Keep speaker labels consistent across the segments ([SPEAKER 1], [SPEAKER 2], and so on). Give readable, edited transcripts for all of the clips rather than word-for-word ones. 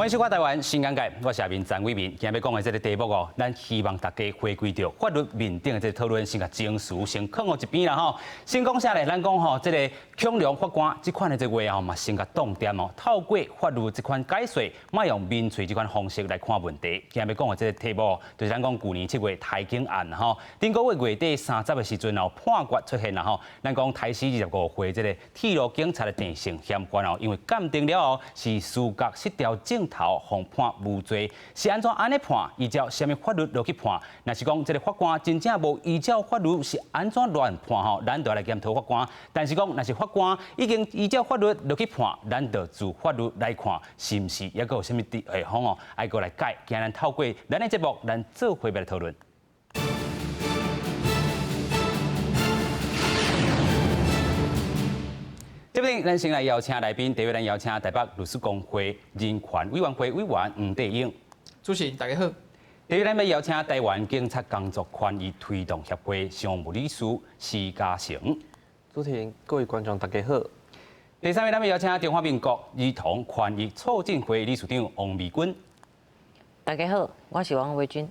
[SPEAKER 1] 欢迎收看台湾新眼界，我是下面张伟民。今日要讲的这个题目哦，咱希望大家回归到法律面顶的这个讨论，先甲情绪先放到一边啦吼。先讲下咧，咱讲吼，这个恐龙法官这款的这话吼嘛，先甲重点哦，透过法律这款解说，莫用民粹这款方式来看问题。今日要讲的这个题目，就是咱讲去年7月台警案吼，顶个月底30的时阵哦，判决出现啦吼。咱讲台视25岁这个铁路警察的陈姓嫌犯哦，因为鉴定了后是视觉失调症头，互判无罪，是安怎安尼判？依照什么法律落去判？若是讲这个法官真正无依照法律是安怎乱判吼，咱就来检讨法官。但是讲若是法官已经依照法律落去判，咱就自法律来看，是毋是也有什么地方哦，爱过来改？今日透过咱的节目，咱做伙来讨论。这边咱先来邀请来宾，第一位咱邀请台北律师公会人权委员会委员吴德英。
[SPEAKER 2] 主持人大家好。
[SPEAKER 1] 第二，咱要邀请台湾警察工作权益推动协会常务理事施家成。
[SPEAKER 3] 主持人、各位观众大家好。
[SPEAKER 1] 第三位，咱要邀请中华民国儿童权益促进会理事长王美君。
[SPEAKER 4] 大家好，我是王维君。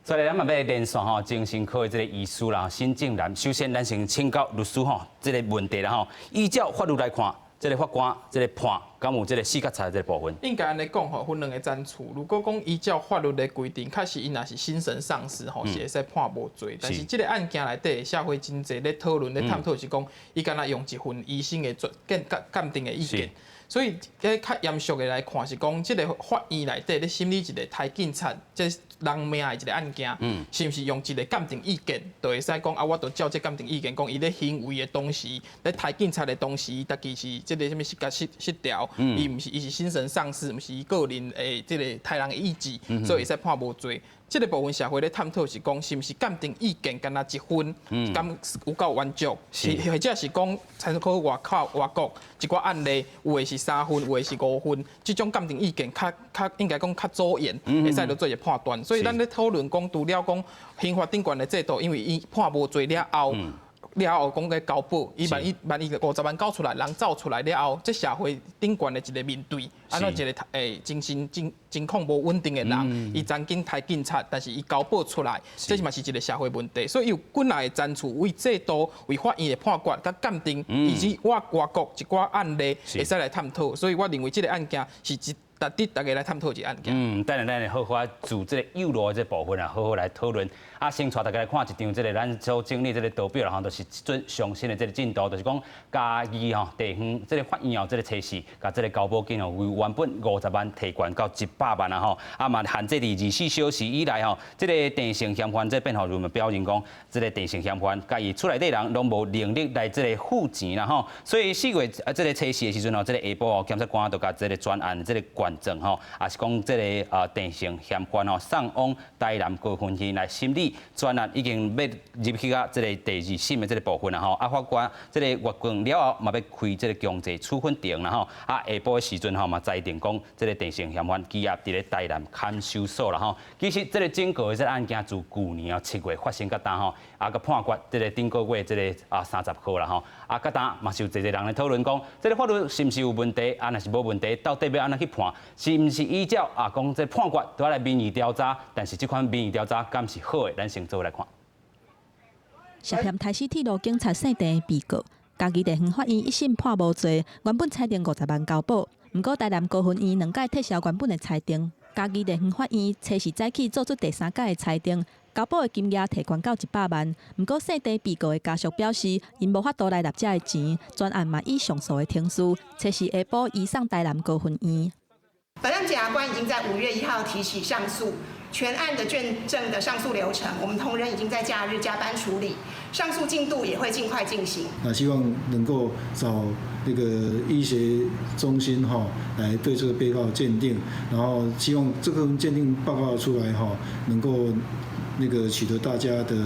[SPEAKER 1] 所以咱嘛要连线吼，精神科的这个医师啦，新正南。首先，咱先请教律师吼，这个问题啦吼，依照法律来看，这个法官这个判，敢有这个死角差这个部分？
[SPEAKER 2] 应该安尼讲吼，分两个战处。如果讲依照法律的规定，确实因若是精神丧失吼，是会使判无罪。但是这个案件内底，社会真侪咧讨论、咧探讨是讲，伊敢若用一份医生的鉴定的意见。所以，较严肃的来看是讲，这个法院内底咧审理一个台警察这人命的一个案件，是毋是用一个鉴定意见，就会使讲啊，我就照这鉴定意见讲，伊咧行为的同时，咧台警察的同时，家己是这个什么失调，伊毋是伊是精神丧失，毋是伊个人的这个杀人的意志，所以会使判无罪。这个部分社会咧探讨是讲，是毋是鉴定意見干那一分，敢有够完足，或者是讲参考外國一寡案例，有的是3分，有的是5分，这種鑑定意見較應該講較左延，會使到做一個判斷。所以咱咧討論講，除了講刑法頂懸的制度，因為伊判無罪了後。了後講嘅交保，伊萬一50萬交出來，人走出來了後，即社會頂懸的一個面對，安怎一個精神情況無穩定的人，伊曾經台警察，但是伊交保出來，這嘛是一個社會問題。所以有滾來的戰處為制度、為法院的判決、甲鑑定，以及外國一寡案例會使來探討。所以我認為這個案件是值得大家來探討一個案件。
[SPEAKER 1] 等下好好就這個誘導這部分啊，好好來討論。啊，先帶大家來看一張這個咱所整理這個圖表啦，吼，就是最上新的這個進度，就是講嘉義吼地方這個法院後這個測試，甲這個交保金哦，由原本50萬提懸到100萬啊吼，啊嘛限制伫24小時以內吼，這個陳姓嫌犯這辯護人嘛表認講，這個陳姓嫌犯甲伊厝內底人攏無能力來這個付錢啦吼，所以4月這個測試的時陣吼，這個下晡哦，檢察官就甲這個專案這個卷證吼，也是講這個陳姓嫌犯吼送往台南高分院來審理。專案已經要入去到這個第2審的這個部分啦吼，啊法官這個閱卷了後嘛要開這個強制處分庭啦吼，啊下晡的時陣吼嘛裁定講這個陳姓嫌犯羈押佇咧台南看守所啦吼。其實這個整個的這個案件自去年7月發生到呾吼，啊個判決這個頂個月這個30號啦吼，啊到呾嘛是有儕人來討論講，這個法律是毋是有問題，啊若是無問題，到底要安怎去判？是毋是依照啊講這判決都要來民意調查？但是這款民意調查敢是好的？咱先做來看。
[SPEAKER 5] 涉嫌台視鐵路警察姓鄭的被告，嘉義地方法院一審判無罪，原本裁定50萬交保，不過台南高分院2屆撤銷原本的裁定。嘉義地方法院初時早起做出第3屆的裁定，交保的金額提懸到100萬。不過姓鄭被告的家屬表示，因無法度來納這個錢，專案嘛以上訴的庭書，初時下晡移送台南高分院。
[SPEAKER 6] 本案检察官已经在5月1號提起上訴，全案的卷證的上訴流程，我們同仁已經在假日加班處理，上訴進度也會盡快進行。
[SPEAKER 7] 那希望能夠找那個醫學中心哈，來對這個被告鑑定，然後希望這個鑑定報告出來哈，能夠那個取得大家的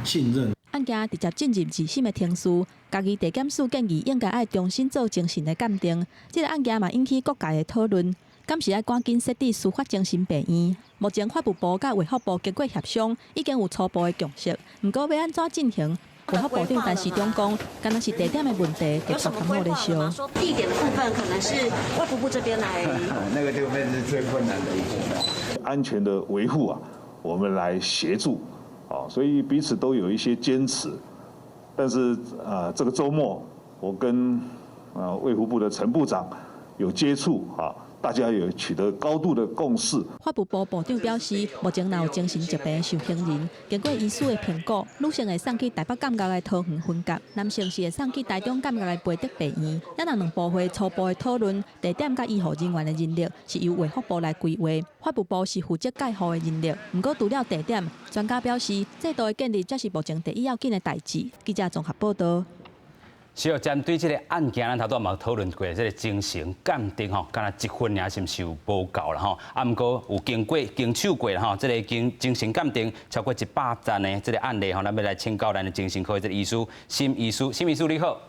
[SPEAKER 7] 信任。
[SPEAKER 5] 案件直接進入2審的庭事，嘉義地檢署建議應該愛重新做精神的鑑定。這個案件嘛引起各界的討論。敢是要趕緊設置司法精神病院？目前法務部甲衛福部經過協商，已經有初步的共識。不過要安怎進行？卫福部长陈时中讲，敢若是地点的问题，给全部在烧。
[SPEAKER 8] 说地点的部分可能是卫福部这边来，
[SPEAKER 9] 那个部分是最困难的一部分。
[SPEAKER 10] 安全的维护啊，我们来协助，啊，所以彼此都有一些坚持。但是这个周末我跟卫福部的陈部长有接触啊。大家有取得高度的共识。
[SPEAKER 5] 发布部部长表示，目前若有精神疾病的受刑人，经过医师的评估，女性会送去台北监狱的桃园分监，男性是会送去台中监狱的培德病院。也让两部会初步的讨论，地点甲医护人员的人力是由卫福部来规划，发布部是负责介护的人力。不过除了地点，专家表示，制度的建立才是目前第一要紧的代志。记者综合报道。
[SPEAKER 1] 是哦，针对这个案件，咱头拄嘛讨论过，这个精神鉴定吼，敢若1分也是毋是有无够啦吼。啊，毋过有经手过啦吼，这个精神鉴定超过100件的这个案例吼，咱要来请教咱的精神科的这个医师，沈医师你好。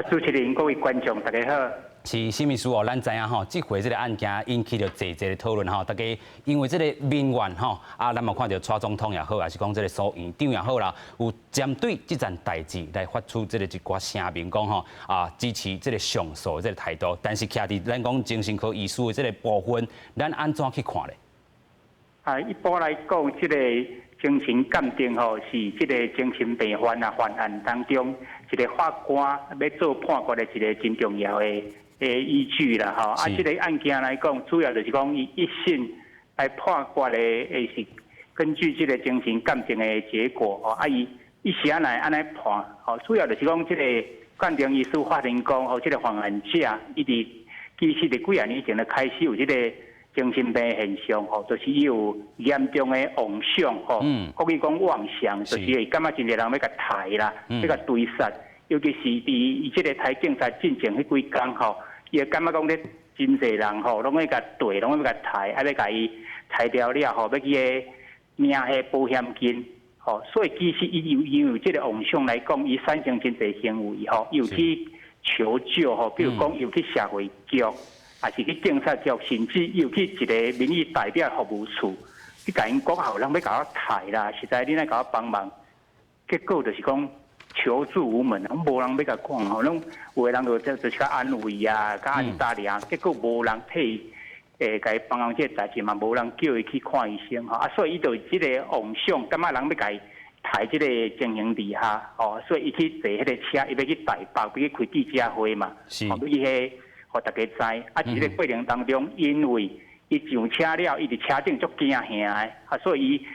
[SPEAKER 11] 主持人各位观众大家好。
[SPEAKER 1] 是沈医师哦，咱知影吼，这回这个案件引起了济的讨论吼，大家因为这个民怨吼，啊，咱嘛看到蔡总统也好，还是讲这个苏院长也好啦，有针对这件代志来发出这个一寡声明，讲吼啊支持这个上诉的这个态度，但是徛伫咱讲精神科医师的这个部分，咱安怎去看咧？
[SPEAKER 11] 一般来讲，这个精神鉴定吼，是这个精神病犯案当中一个法官要做判决的一个真重要的依据啦吼。这个案件来讲，主要就是讲伊一审来判决的，是根据这个精神鉴定的结果吼，伊是安来判吼，主要就是讲这个鉴定医师法庭讲吼，这个犯案者其实伫几啊年前就开始有这个精神病现象吼，就是有严重的妄想吼，国语讲妄想，就是会感觉真侪人要甲杀啦，要甲追杀。尤其是伫伊即个台警察进前迄几工吼，伊会感觉讲咧真侪人吼，拢要甲对，拢要甲杀，要甲伊杀掉了吼，要去领迄保险金吼。所以其实伊因为即个妄想来讲，伊产生真侪行为吼，又去求救吼，比如讲又去社会局，还是去警察局，甚至又去一个民意代表服务处，去甲因讲吼，人要甲我杀啦，实在你来甲我帮忙，结果就是讲。求助无门，无人要甲讲吼，拢有个人就是甲安慰啊，甲安打尔，结果无人替甲伊帮忙这个代志嘛，无人叫伊去看医生吼，所以伊就即个妄想，感觉人要甲伊抬即个情形底下，所以伊去坐迄个车，伊要去台北，要去开记者会嘛，要去迄，互大家知。即个过程当中，因为伊上车了，伊伫车顶足惊吓的，所以伊。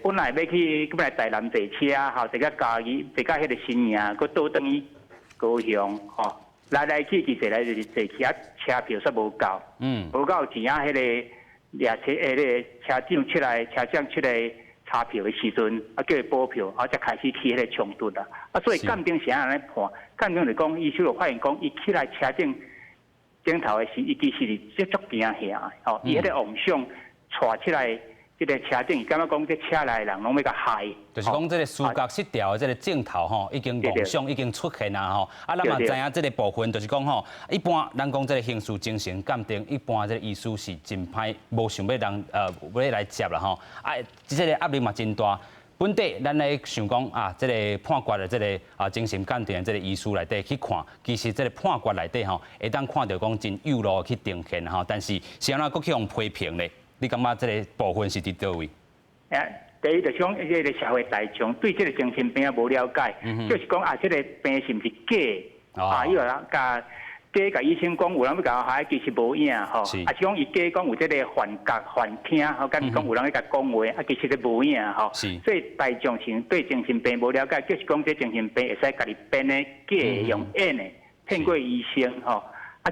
[SPEAKER 11] 本来要去台南坐车，吼，坐到嘉义，坐到迄个新营，佮倒转去高雄，吼，来去坐来就是坐去，车票煞无够，无够钱迄个车长出来查票的时阵，叫伊补票，才开始起迄个冲突啦。所以鉴定是安尼判，鉴定就讲，医生就发现讲，伊起来车顶头的时，伊其实是足惊吓，吼，伊迄个妄想带起来。这个车顶，感觉讲这车内人拢要甲害，
[SPEAKER 1] 就是讲这个视觉失调的这个镜头吼，已经妄想已经出现啊吼。咱嘛知影这个部分，就是讲吼，一般咱讲这个刑事精神鉴定，一般这个医师是真歹，无想要人要来接啦吼。这个压力嘛真大。本地咱来想讲这个判决的这个精神鉴定的这个医师内底去看，其实这个判决内底吼，会当看到讲真有路去定谳吼，但是是安怎佫去用批评咧？你感觉这个部分是伫倒位？
[SPEAKER 11] 第一就是讲，这个社会大众对这个精神病无了解，就是讲这个病是毋是假？伊有人甲医生讲，有人要甲我害，其实无影吼。是讲伊假讲有这个幻觉、幻听，吼，甲伊讲有人要甲讲话，其实都无影吼。是。所以大众是对精神病无了解，就是讲这精神病会使家己编的假用演的，骗过医生吼。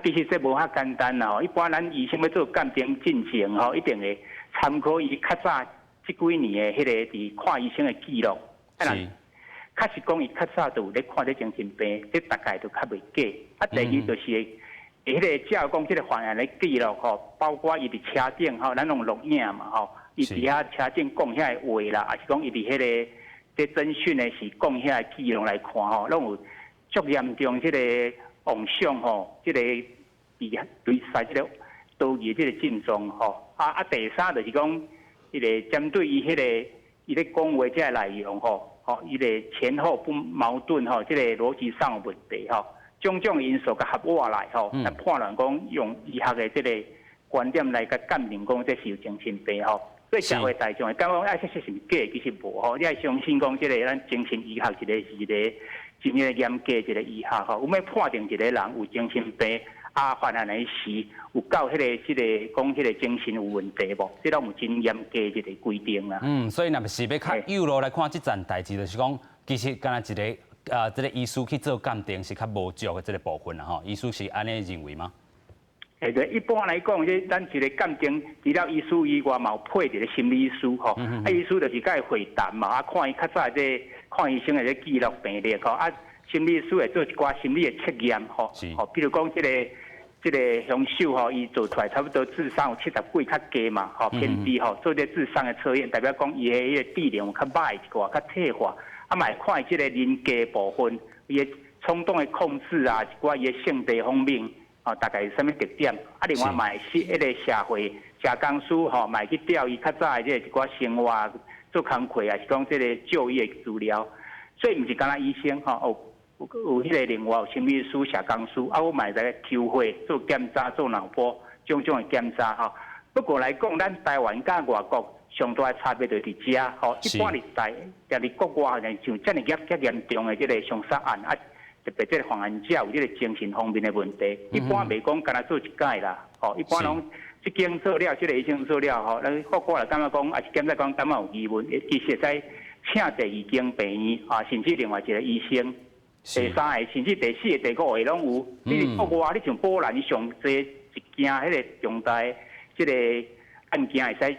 [SPEAKER 11] 其实这无遐简单啦吼，一般咱医生要做鉴定进前吼，一定会参考伊较早这几年的迄个伫看医生的记录。是。确实讲伊较早就有咧看这精神病，这大概就较袂假。第二就是迄个照讲这个犯案的记录吼，包括伊伫车顶吼，咱用录影嘛吼，伊伫遐车顶讲遐个话啦，还是讲伊伫迄个这侦讯的是讲遐个记录来看吼，拢有足严重这个。妄想吼，这个对杀这个刀具这个症状吼，第三就是讲，针对伊迄个伊咧讲话这个内容吼，伊个前后不矛盾吼，这个逻辑上有问题吼，种种因素甲合我来吼，来判断讲用医学的这个观点来甲鉴定讲这是有精神病吼。所以社会大众会感觉讲，这是假，其实无吼，你要相信讲这个咱精神医学一个是一个真正严格一个医学吼，我们要判定一个人有精神病。犯案的时有到迄个讲迄个精神有问题无？这拢有真严格一个规定啦。
[SPEAKER 1] 所以若是要较有路来看这件代志，就是讲，其实敢若一个这个医师去做鉴定是较无足的这个部分啦吼。医师是安尼认为吗？
[SPEAKER 11] 一般来讲，这咱一个鉴定，除了医师以外，嘛有配一个心理师吼。医师就是甲伊会谈嘛，看伊较早看医生的这记录病历吼。心理师会做一寡心理的测验吼。比如讲这个凶手吼，伊做出来差不多智商有70几较低嘛，偏低吼，做这智商的测验，代表讲伊的迄个智能有较歹一寡，较退化。嘛会看伊这个人格部分，伊的冲动的控制啊，一寡伊的性地方面，大概有啥物特点？另外嘛是迄个社会社工师吼，嘛会去调伊较早的这一寡生活做工课啊，是讲这个就业资料。所以毋是干那医生吼，有迄个另外有心理师、社工师，我嘛会在抽血做检查、做脑波种种的检查吼。不过来讲，咱台湾甲外国上大的差别就伫遮吼。一般但是国外像遮尔严重的这个凶杀案特别这个犯案者有这个精神方面的问题，一般袂讲干那做一届啦，一般拢这经做了，这个医生做了吼，咱国外来感觉讲，也是检查讲感觉有疑问，其实在请第二间病院甚至另外一个医生。第三个，甚至第四个、第五个拢有。你国外，你像波兰，上济一件迄个重大这个案件，会使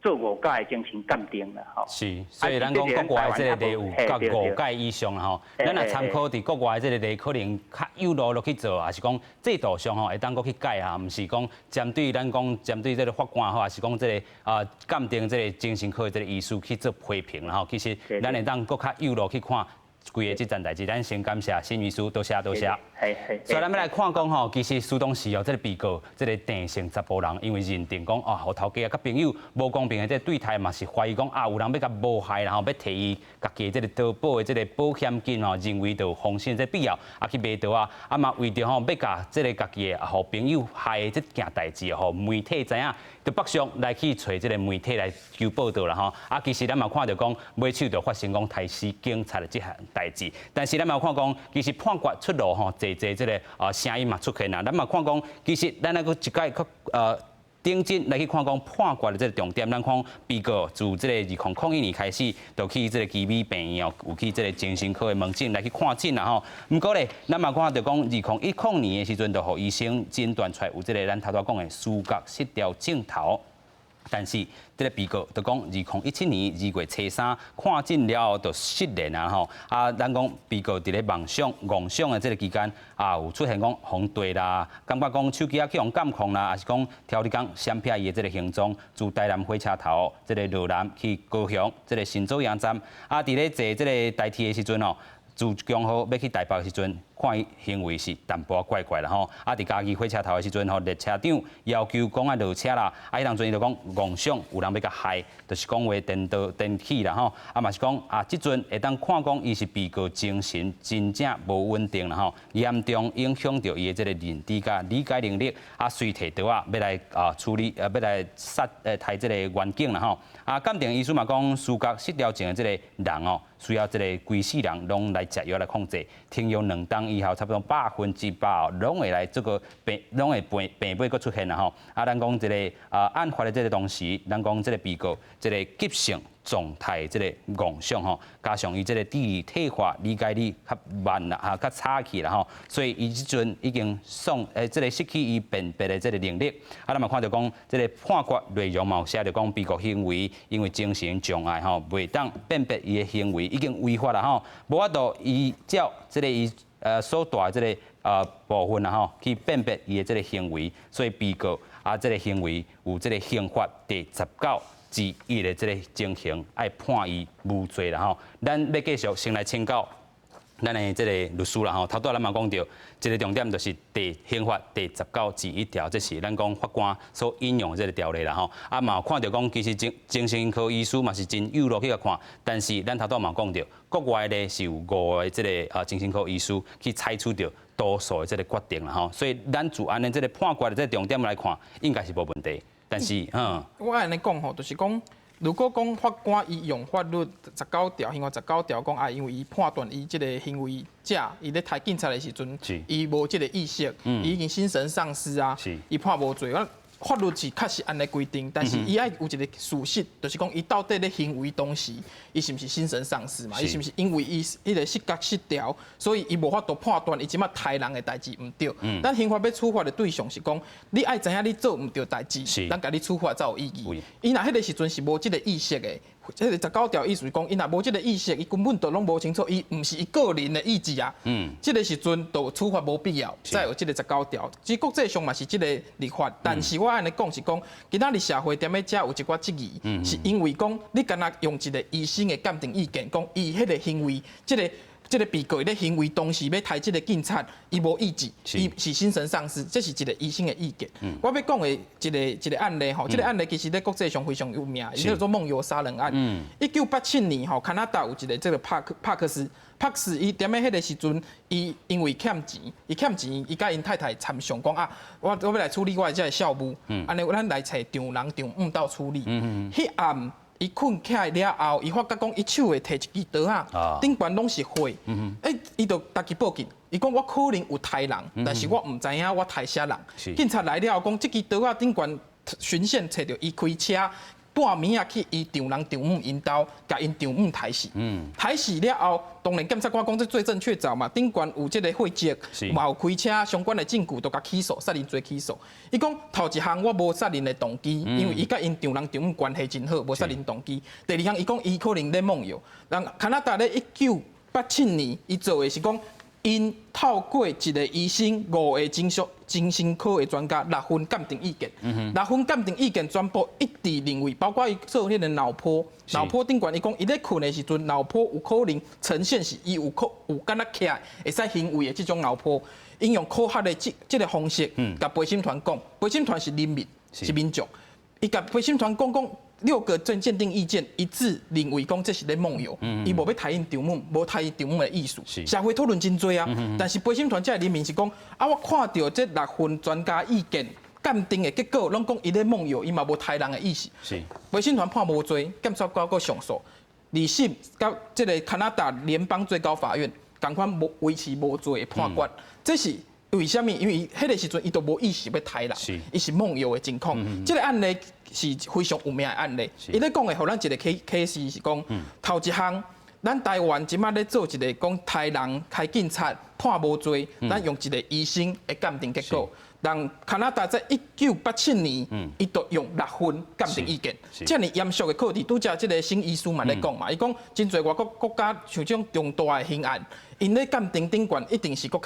[SPEAKER 11] 做5届的精神鉴定啦，吼。是，
[SPEAKER 1] 所以咱讲国外这个例有到5届以上啦，吼。咱若参考伫国外这个例，可能较有路落去做，还是讲制度上吼会当搁去改下，毋是讲针对咱讲针对这个法官吼，还是讲这个鉴定这个精神科这个医师去做批评啦，吼。其实咱会当搁较有路去看。规个这件代志，咱先感谢新医师，多谢。所以咱要来看讲吼，其实苏当时哦，这个被告，这个郑姓查甫人，因为认定讲互头家甲朋友无公平的这对待嘛，是怀疑讲有人要甲谋害，然后要摕伊家己这个投保的这个保险金哦，认为有风险这必要去卖掉嘛为着吼要甲这个家己的好朋友害的这件代志吼，媒体知影，就北上来去找这个媒体来求报道啦吼。其实咱嘛看到讲，尾手就发生讲台视警察的这项代志，但是咱嘛看讲，其实判决出炉吼，这个声音嘛出现啦。咱嘛看讲，其实咱那个一届顶真来去看讲判决的这个重点，咱看被告自这个2001年开始，就去这个基美病院有去这个精神科的门诊来去看诊啦吼。不过咧，咱嘛看到讲2010年的时阵，就互医生诊断出来有这个咱头头讲的思觉失调症头。但是，这个被告就讲2017年2月初3看诊了后就失联啊吼。咱讲被告伫咧梦想的这个期间有出现讲红对啦，感觉讲手机去用监控啦，还是讲挑你讲闪瞥伊的这个行踪，自台南火车头这个落南去高雄这个新左营站伫咧坐这个台铁的时阵哦。自强号要去台北的时阵，看伊行为是淡薄怪怪啦吼。伫家己火车头的时阵吼，列车长要求讲落车啦。迄当阵伊就讲妄想有人要甲害，就是讲话电器啦吼。嘛是讲即阵会当看讲伊是被告精神真正无稳定啦吼，严重影响到伊的这个认知甲理解能力。随摕刀要来处理要来杀害这个员警啦吼。鉴定医师嘛讲，思觉失调症的这个人哦，需要这个规世人拢来食药来控制，停用2档以后，差不多100%拢会来这个拢会病尾佫出现啦吼。咱讲这个案发的这个同时，咱讲这个被告这个急性状态这个妄想吼，加上伊这个智力退化、理解力较慢啦，较差去啦吼，所以伊即阵已经这个失去伊辨别的这个能力。咱嘛看到讲，这个判决内容嘛有写着讲，被告行为因为精神障碍吼，袂当辨别伊的行为已经违法啦吼，无法度依照这个伊所带这个部分啦吼，去辨别伊的这个行为，所以被告这个行为有这个刑法第19之1的这个情形，爱判伊无罪啦吼。咱要继续先来请教咱的这个律师啦吼，头拄咱嘛讲到，一个重点就是刑法第19(1)条，这是咱讲法官所引用的这个条例啦吼。啊嘛有看到讲，其实精神科医师嘛是真有路去甲看，但是咱头拄嘛讲到，国外咧是有5个这个精神科医师去采取到多数的这个决定啦吼。所以咱就安尼这个判决的这个重点来看，应该是无问题。但是
[SPEAKER 2] 我安尼讲吼，就是讲。如果讲法官伊用法律19条，刑法19条讲啊，因为伊判断伊即个行为者，伊咧杀警察的时阵，伊无即个意识，伊已经精神丧失啊，伊判无罪。法律是确实安尼规定，但是伊爱有一个事实，就是讲伊到底咧行为当时，伊是毋是精神丧失嘛？伊是毋是因为伊迄个失觉失调，所以伊无法度判断伊即马杀人的代志毋对。咱刑法要处罚的对象是讲，你爱知影你做毋对代志，咱甲你处罚才有意义。伊若迄个时阵是无即个意识的。迄个19条意思是讲，伊若无即个意识，伊根本就拢无清楚，伊毋是伊个人的意志啊。即个时阵就处罚无必要，再有即个19条。其实国际上嘛是即个立法，但是我安尼讲是讲，今仔日社会踮咧遮有一寡质疑，是因为讲你敢若用一个医生的鉴定意见，讲伊迄个行为，即个被告咧行为当时要杀即个警察，伊无意志，伊是精神丧失，这是一个医生的意见。我要讲的一个案例吼，这个案例其实在国际上非常有名，伊叫做梦游杀人案。1987年吼，加拿大有一个这个帕克斯，伊踮咧迄个时阵，伊因为欠钱，伊甲因太太参详讲啊，我要来处理我的这个校务，安尼咱来找丈人丈母到处理。迄暗。伊困起来了后，伊发觉讲伊手会摕一支刀啊，顶悬拢是血。伊就家己报警，伊讲我可能有杀人，但是我毋知影我杀啥人。警察来了后讲，这支刀啊顶悬巡线找到伊开车。半暝啊，去伊丈人丈母因兜，甲因丈母杀死。杀死了后，当然检察官讲这罪证确凿嘛，顶悬有这个血迹，嘛有开车相关的证据，都甲起诉，杀人罪起诉。伊讲头一项我无杀人的动机，因为伊甲因丈人丈母关系真好，无杀人动机。第二项伊讲伊可能咧梦游。人加拿大咧1987年，伊做的是讲。因透过一个医生5个精神科的专家6份鉴定意见，6份鉴定意见全部一致认为，包括伊做迄个脑波顶悬，伊讲伊咧困的时阵，脑波有可能呈现是伊有敢若起来会使行为的这种脑波，应用科学的这个方式，甲陪审团讲，陪审团是人民是民众，伊甲陪审团讲。6个鉴定意见一致认为讲这是咧梦游，伊无要杀因丈母，无杀因丈母的意思。社会讨论真多啊，但是陪审团这人民是讲啊，我看到这6份专家意见鉴定的结果，拢讲伊咧梦游，伊嘛无杀人的意思。陪审团判无罪，检察官搁上诉，2审到这个加拿大联邦最高法院，同款维持无罪的判决，这是。为什么？因为迄个时阵伊都无意识要杀人，伊是梦游的情况。这个案例是非常有名的案例。伊咧讲的，互咱一个 case 是讲，头一项，咱台湾即马咧做一个讲杀人开警察判无罪，咱用一个医生的鉴定结果。但加拿大在1987年，伊就用6份鉴定意见，这么严肃的课题，拄则这个新医师嘛咧讲嘛，伊讲真侪外国国家像这种重大的刑案，因咧鉴定顶悬一定是更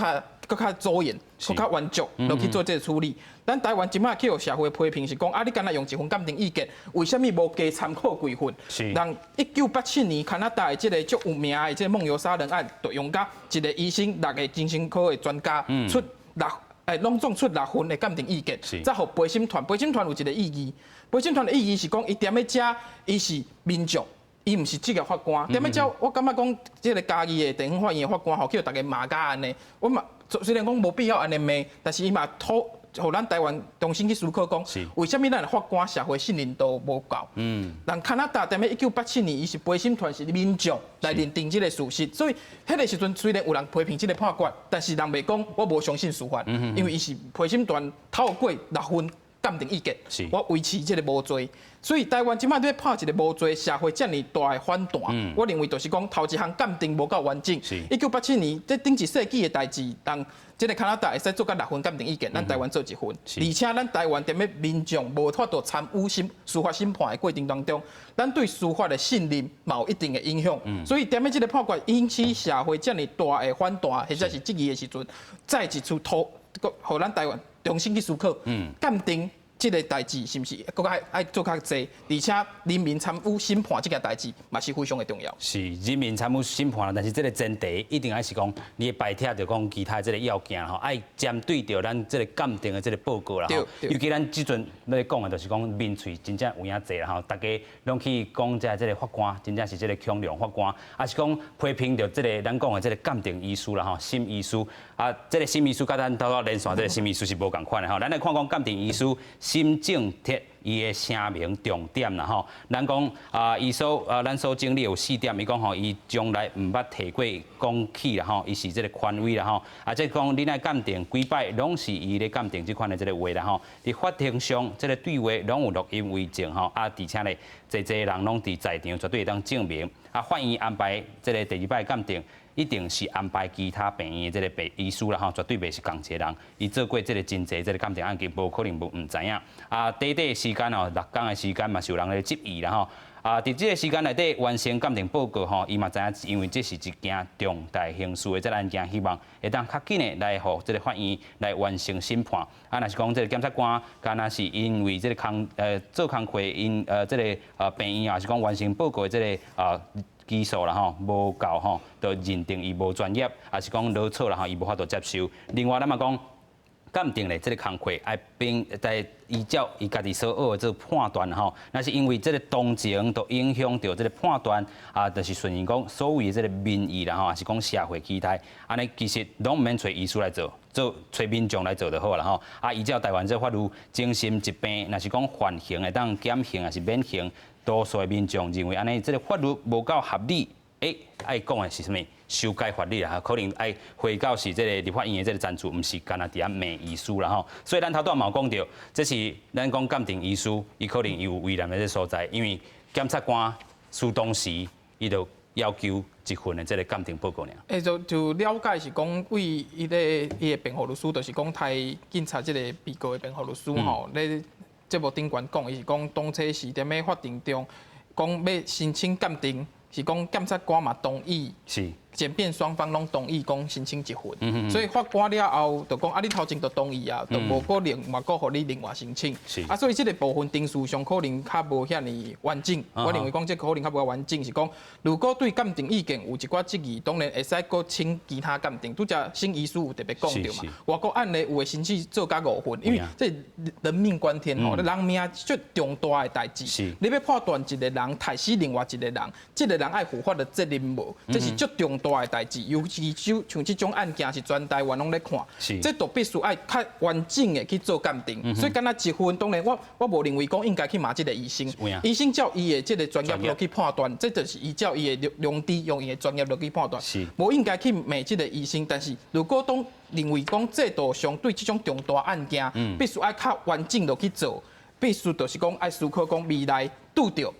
[SPEAKER 2] 较周延、更较完整，落去做这个处理。咱台湾即马去有社会批评是讲，啊，你敢若用1份鉴定意见，为什么无加参考几份？人1987年加拿大的这个足有名的这个梦游杀人案，就用甲一个医生、6个精神科的专家出拢总出6份的鉴定意见，再互陪审团。陪审团有一个意义，陪审团的意义是讲，伊踮咧遮，伊是民众，伊毋是职业法官。踮咧遮，我感觉讲，即个嘉义的地方法院的法官吼，叫大家骂甲安尼。我嘛虽然讲无必要安尼骂，但是伊嘛互咱台湾重新去思考讲，为什么咱的法官社会信任度无够？人加拿大踮咧1987年，伊是陪审团是民众来认定这个事实，所以迄个时阵虽然有人批评这个判决，但是人袂讲我无相信司法，因为伊是陪审团透过6份鉴定意见，我维持这个无罪。所以台湾即摆要拍一个无罪，社会遮尔大的反弹，我认为就是讲头一项鉴定无够完整。1987年这顶一世纪的代志，当这个加拿大会使做甲6份鉴定意见，咱台湾做1份，而且咱台湾踮咧民众无法度参与司法审判的过程当中，咱对司法的信任嘛有一定的影响。所以踮咧这个判决引起社会遮尔大的反弹，或者是质疑的时阵，再一次互咱台湾重新去思考鉴定。这个代志是不是更加爱做较济，而且人民参与审判这件代志嘛是非常的重要。
[SPEAKER 1] 是人民参与审判，但是这个前提一定还是讲，你的摆帖就讲其他这个要件吼，爱针对着咱这个鉴定的这个报告啦吼。尤其咱即阵咧讲的，就是讲民粹真正有影侪啦吼，大家拢去讲这个法官，真正是这个强量法官，也是讲批评着这个咱讲的这个鉴定医师啦吼，审医师啊，这个审医师甲咱头头连线这个审医师是无共款的吼，咱来看讲鉴定医师。心正贴伊的声明重点啦吼，咱讲咱所经历有4点，伊讲吼，伊从来毋捌提过讲起啦吼，伊是这个权威啦吼，即讲你来鉴定几摆拢是伊咧鉴定即款的这个话啦吼，伫法庭上这个对话拢有录音为证吼，而且咧，侪人拢伫在场，绝对会当证明。法院安排这个第2摆鉴定。一定是安排其他病院的这个医师啦吼，绝对袂是共一个人。伊做过这个真济这个鉴定案件，无可能唔知影。短的时间哦，6天的时间嘛，是有人咧质疑啦吼。伫这个时间内底完成鉴定报告吼，伊嘛知影，因为这是一件重大刑事的这个案件，希望会当较紧的来互这个法院来完成审判。若是讲这个检察官，敢若是因为这个做工课因这个病院，也是讲完成报告的这个技术啦吼，无够吼，就认定伊无专业，也是讲落错啦吼，伊无法度接受。另外，咱嘛讲鉴定咧，这个工课爱并在依照伊家己所学的这个判断吼，那是因为这个动情都影响到这个判断就是顺应讲所谓的这个民意啦吼，也是讲社会期待，安尼其实拢毋免找医师来做民众来做就好啦吼。依照台湾这法律，精神疾病若是讲缓刑会当减刑还是免刑？多数的民众认为安尼，这个法律无够合理，爱讲的是啥物？修改法律啦，可能爱回到是这个立法院的这个赞助，毋是干那伫遐骂医师啦吼。所以咱头段嘛有讲到，这是咱讲鉴定医师，伊可能有为难的这所在，因为检察官属当时伊就要求一份的这个鉴定报告尔。
[SPEAKER 2] 就了解是讲，为伊的辩护律师，就是讲台警察这个被告的辩护律师吼，咧节目顶悬讲，伊是讲当初是踮咧法庭中讲要申请鉴定，是讲检察官嘛同意，
[SPEAKER 1] 是
[SPEAKER 2] 检辩双方拢同意讲申请一份，所以法官了后就讲你头前就同意啊，就无可能嘛搁互你另外申请。所以这个部分定数上可能较无遐尼完整。我认为讲这可能较无完整，是讲如果对鉴定意见有一寡质疑，当然会使搁请其他鉴定。拄则新医师有特别讲到嘛，外国案例有诶甚至做甲5份，因为这人命关天吼，人命最重大的代志。你要判断一个人害死另外一个人，这个人爱负法律责任无？这是最重大的代志，尤其像这种案件是全台湾拢咧看，这都必须爱较完整的去做鉴定。所以敢若一份，当然我无认为讲应该去骂这个医生，医生照伊的这个专业落去判断，这就是依照伊的良知，用伊的专业落去判断，无应该去骂这个医生。但是如果当认为讲制度上对这种重大案件，必须爱较完整落去做，必须就是讲爱思考讲未来拄到。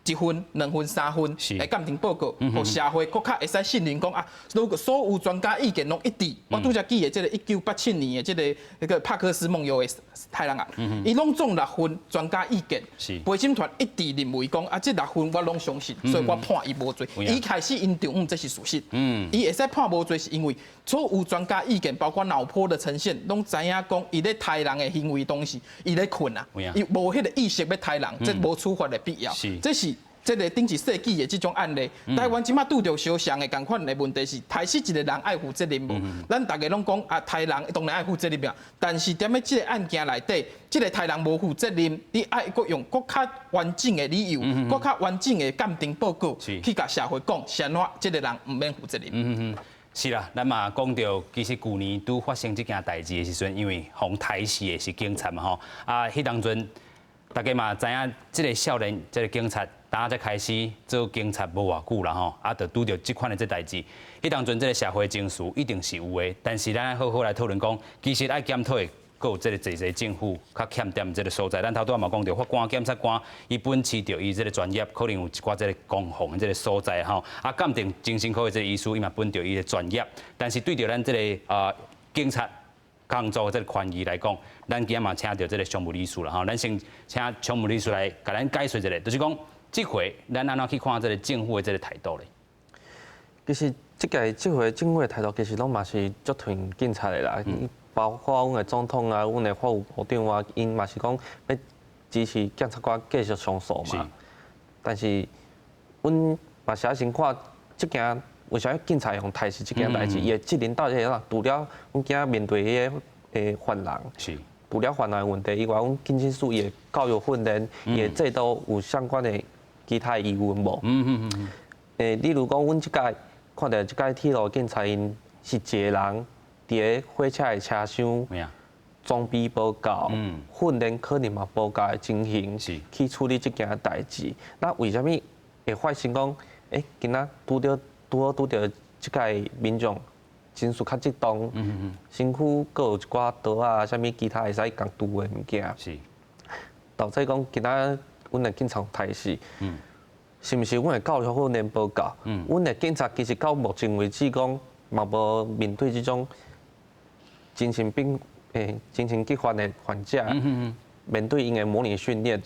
[SPEAKER 2] 1份、2份、3份的鉴定报告，互社会更较会使信任讲啊，如果所有专家意见拢一致，我拄则记的这个1987年的这个那个帕克斯梦游的太人啊，伊拢总6份专家意见，陪审团一致认为讲啊，这6份我拢相信，所以我判伊无罪。伊开始因定这是事实，伊会使判无罪是因为所有专家意见，包括脑波的呈现，拢知影讲伊咧杀人的行为当时，伊咧困啊，伊无迄个意识要杀人，这无处罚的必要，这是。这个顶一世纪的这种案例，台湾即马拄着相像的同款的问题是，害死一个人爱负责任无？咱大家拢讲啊，杀人当然爱负责任啊，但是踮咧这个案件内底，这个杀人无负责任，你爱搁用搁较完整的理由，搁较完整的鉴定报告去甲社会讲，安怎这个人唔免负责任。
[SPEAKER 1] 是啦，咱嘛讲到，其实去年拄发生这件代志的时阵，因为红台死的是警察嘛吼，迄当阵大家嘛知影，这个少年，这个警察。大家才开始做警察无偌久啦吼，就拄着这款的这代志。迄当阵这个社会情绪一定是有的，但是咱好好来讨论讲，其实爱检讨的，搁有这个济政府较欠点这个所在。咱头拄嘛讲到，法官、检察官伊本持着伊这个专业，可能有一寡这个公防的这个所在吼。鉴定精神科的这个医师，伊嘛本着伊的专业，但是对着咱这个警察。工作这个权益来讲，咱今日嘛请到这个常务律师啦吼，咱先请常务律师来甲咱解说一下，就是讲。这回咱安怎去看这个政府的这个态度咧？
[SPEAKER 3] 其实这回政府的态度其实拢嘛是足挺警察的啦。包括阮的总统啊、阮的法务部长啊，因嘛是讲要支持检察官继续上诉嘛。但是阮嘛是先看即件为啥警察用台视即件代志，伊的责任到底是啥？除了阮今面对迄个犯人，除了犯人的问题以外，阮警察署伊的教育训练、伊的制度有相关的其他疑问无？例如讲，阮即届看到即届铁路警察因是一个人伫个火车的车厢，装备无够，训练可能嘛无够的情形，去处理即件代志。那为虾米会发生讲，今仔拄到即届民众情绪较激动，身躯阁有一寡刀啊，啥物其他会使共拄的物件，导致讲今仔阮的警察态势。是毋是阮的教育训练无够？阮的警察其实到目前为止讲，嘛无面对即种精神疾患的患者，面对因的模拟训练，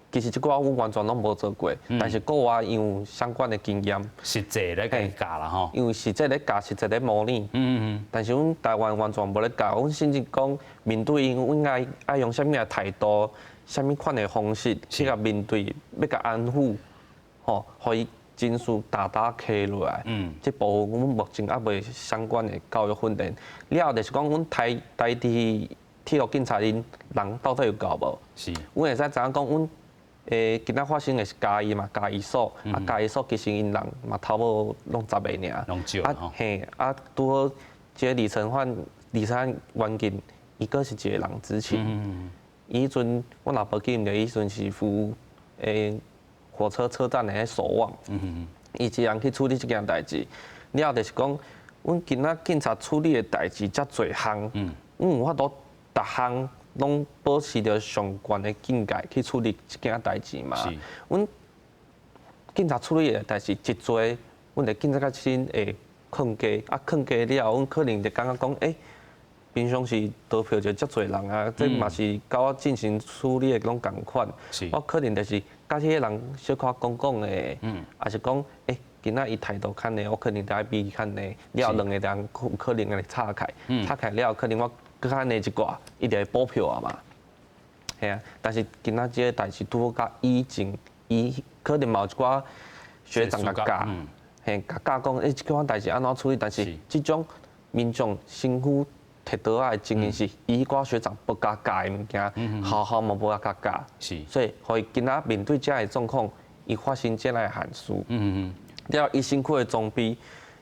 [SPEAKER 3] 其实即寡阮完全拢无做过，但是国外因有相关的经验，
[SPEAKER 1] 实际咧教啦吼，
[SPEAKER 3] 因为实际咧教，实际咧模拟，但是阮台湾完全无咧教，阮甚至讲面对因，阮爱用啥物啊态度、啥物款的方式去甲面对，要甲安抚，吼，互伊情绪大起落来。即部分阮目前还未相关的教育训练。了后就是讲，阮台地铁路警察因人到底有够无？阮会使知影讲，阮今仔发生的是嘉义嘛，嘉义所，嘉义所其实因人嘛头无拢10个尔，
[SPEAKER 1] 拢少吼。
[SPEAKER 3] 拄好即个李承焕冤警，伊阁是一个人知情。伊迄阵我若无记毋着，伊迄阵是负火车车站的迄守望。伊一个人去处理即件代志，了就是讲，阮今仔警察处理的代志遮侪项，阮有法度逐项拢保持着上悬的境界去处理即件代志嘛。阮警察处理的代志一做，阮的警察较先会抗击，抗击了后，阮可能就感觉讲，平常时投票就遮侪人啊，这嘛是甲我进行处理的拢共款。我可能就是甲迄个人小可讲的，也是讲，今仔伊态度较呢，我可能就爱比较呢，了两个人可能会岔开，岔开了可能我搁较呢一寡，伊就会补票啊嘛。系啊，但是今仔即个代志拄好甲以前，伊可能嘛有一寡学长甲教，甲教讲，即款代志安怎处理，但是即种民众身躯摕刀仔的情形是，伊寡学长不甲教的物件，好好嘛无甲教，所以，互伊今仔面对遮个状况，伊发生遮个憾事。了，伊身躯的装备，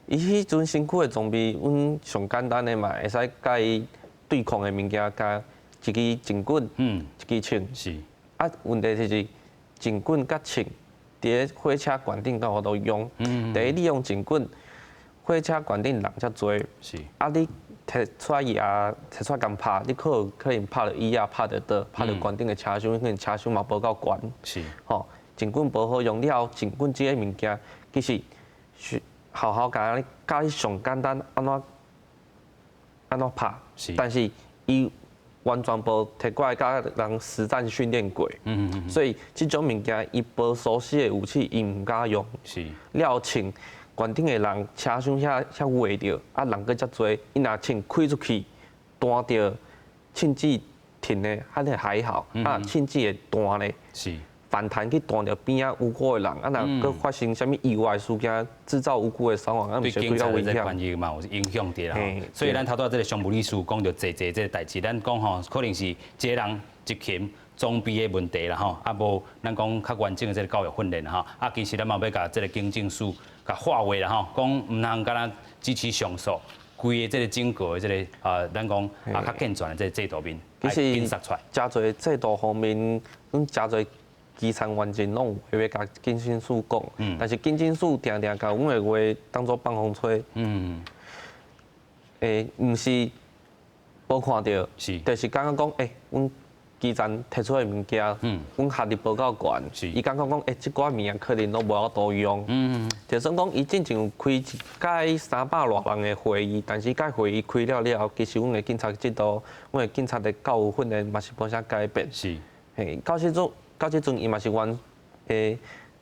[SPEAKER 3] 伊迄阵身躯的装备，阮上简单的嘛，会使甲伊对抗的物件，甲一支警棍，一支枪。问题就是警棍甲枪，伫个火车管顶敢有法度用？第一，你用警棍，火车管顶人遮多，你摕出来摕出来共拍，你可能拍着椅啊，拍着刀，拍着管顶的车厢，可能车厢嘛无够悬。吼，警棍无好用了，警棍即个物件。其实是好好教你上简单安怎拍，但是伊完全无摕过来甲人实战训练过，所以即种物件伊无熟悉的武器伊毋敢用，了枪管顶的人车厢遐围着，人搁遮多，伊若枪开出去，弹着枪支停的，还好，枪支会弹咧。反弹去弹着边仔无辜的人，若搁发生啥物意外事件，制造无辜的伤亡，
[SPEAKER 1] 对警察的关系嘛有影响伫啦。所以咱头拄这个常务理事讲着济这个代志，咱讲吼，可能是一个人一群装备的问题啦吼，无咱讲较完整的这个教育训练吼，其实咱嘛要甲这个警政署甲化位啦吼，讲毋通敢若支持上诉，规个这个整个的这个咱讲较健全的这个制度面，
[SPEAKER 3] 其实真侪制度方面，真侪。基层完全拢有要甲警政署讲，但是警政署定定甲阮的话当作放风吹，毋是无看到，就是感觉讲，阮基层摕出的物件，阮效率无够悬，伊感觉讲，即寡物件可能都无法度用，就算讲伊之前有开一届300多人的会议，但是该会议开了后，其实阮的警察制度，阮的警察的教育训练嘛是无啥改变，到即阵伊嘛是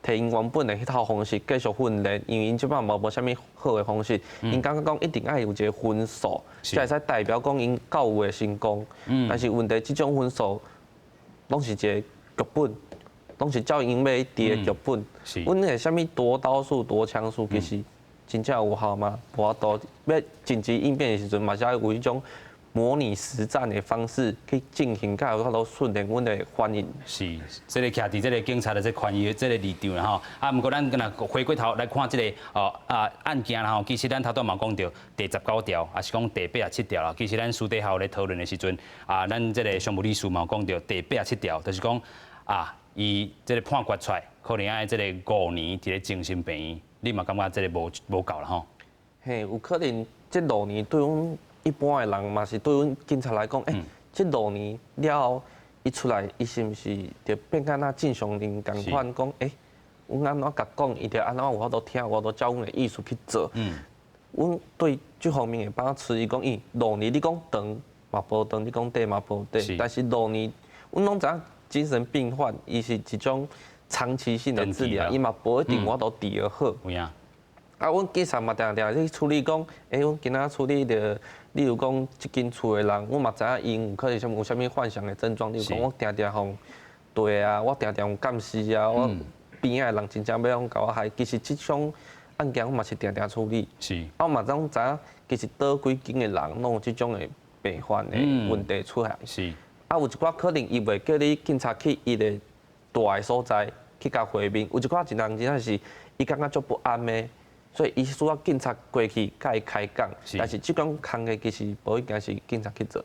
[SPEAKER 3] 摕因原本的迄套方式继续训练，因为因即摆无啥物好的方式，因感觉讲一定爱有一个分数，才会使代表讲因教有的成功。但是问题即种分数，拢是一个剧本，拢是照因要伫的剧本。阮个啥物多刀数、多枪数，其实真正有效吗？无法度要紧急应变的时阵，嘛是要有迄种。模拟实战的方式去进行，才有法度训练阮的反应。
[SPEAKER 1] 是，这个徛伫这个警察的这权益的这个立场啦吼。啊，不过咱若回过头来看这个案件啦吼，其实咱头拄嘛讲到第19条，也是讲第87条啦。其实咱私底下咧讨论的时阵，咱这个常务理事嘛讲到第87条，就是讲伊这个判决出来，可能爱这个5年伫咧精神病院，你嘛感觉这个无够啦吼？
[SPEAKER 3] 嘿，有可能这5年对阮。一般的人嘛是对阮警察来讲，这6年了后，伊出来，伊是毋是就变敢若正常人共款讲，阮安怎甲讲，伊就安怎有法度听，有法度照阮的意思去做。阮对这方面的把持，伊讲6年你讲长嘛无长，你讲短嘛无短，但是6年，阮拢知影精神病患，伊是一种长期性的治疗，伊嘛无一定有法度治得好。啊，阮警察嘛定定去处理讲，阮今仔处理着。例如讲，即间厝的人，我嘛知影因有可能有啥物幻想的症状。例如讲，我定定互对啊，我定定有监视啊，我边仔的人真正要互甲我害。其实即种案件我嘛是定定处理。
[SPEAKER 1] 是。
[SPEAKER 3] 啊，我嘛总知影，其实倒几间的人拢有即种的病患的问题出现。
[SPEAKER 1] 是。
[SPEAKER 3] 啊，有一寡可能伊袂叫你警察去伊的大的所在去甲会面，有一寡人真正是伊感觉足不安的。所以，伊需要警察过去甲伊开讲，但是即种工作其实无应该是警察去做。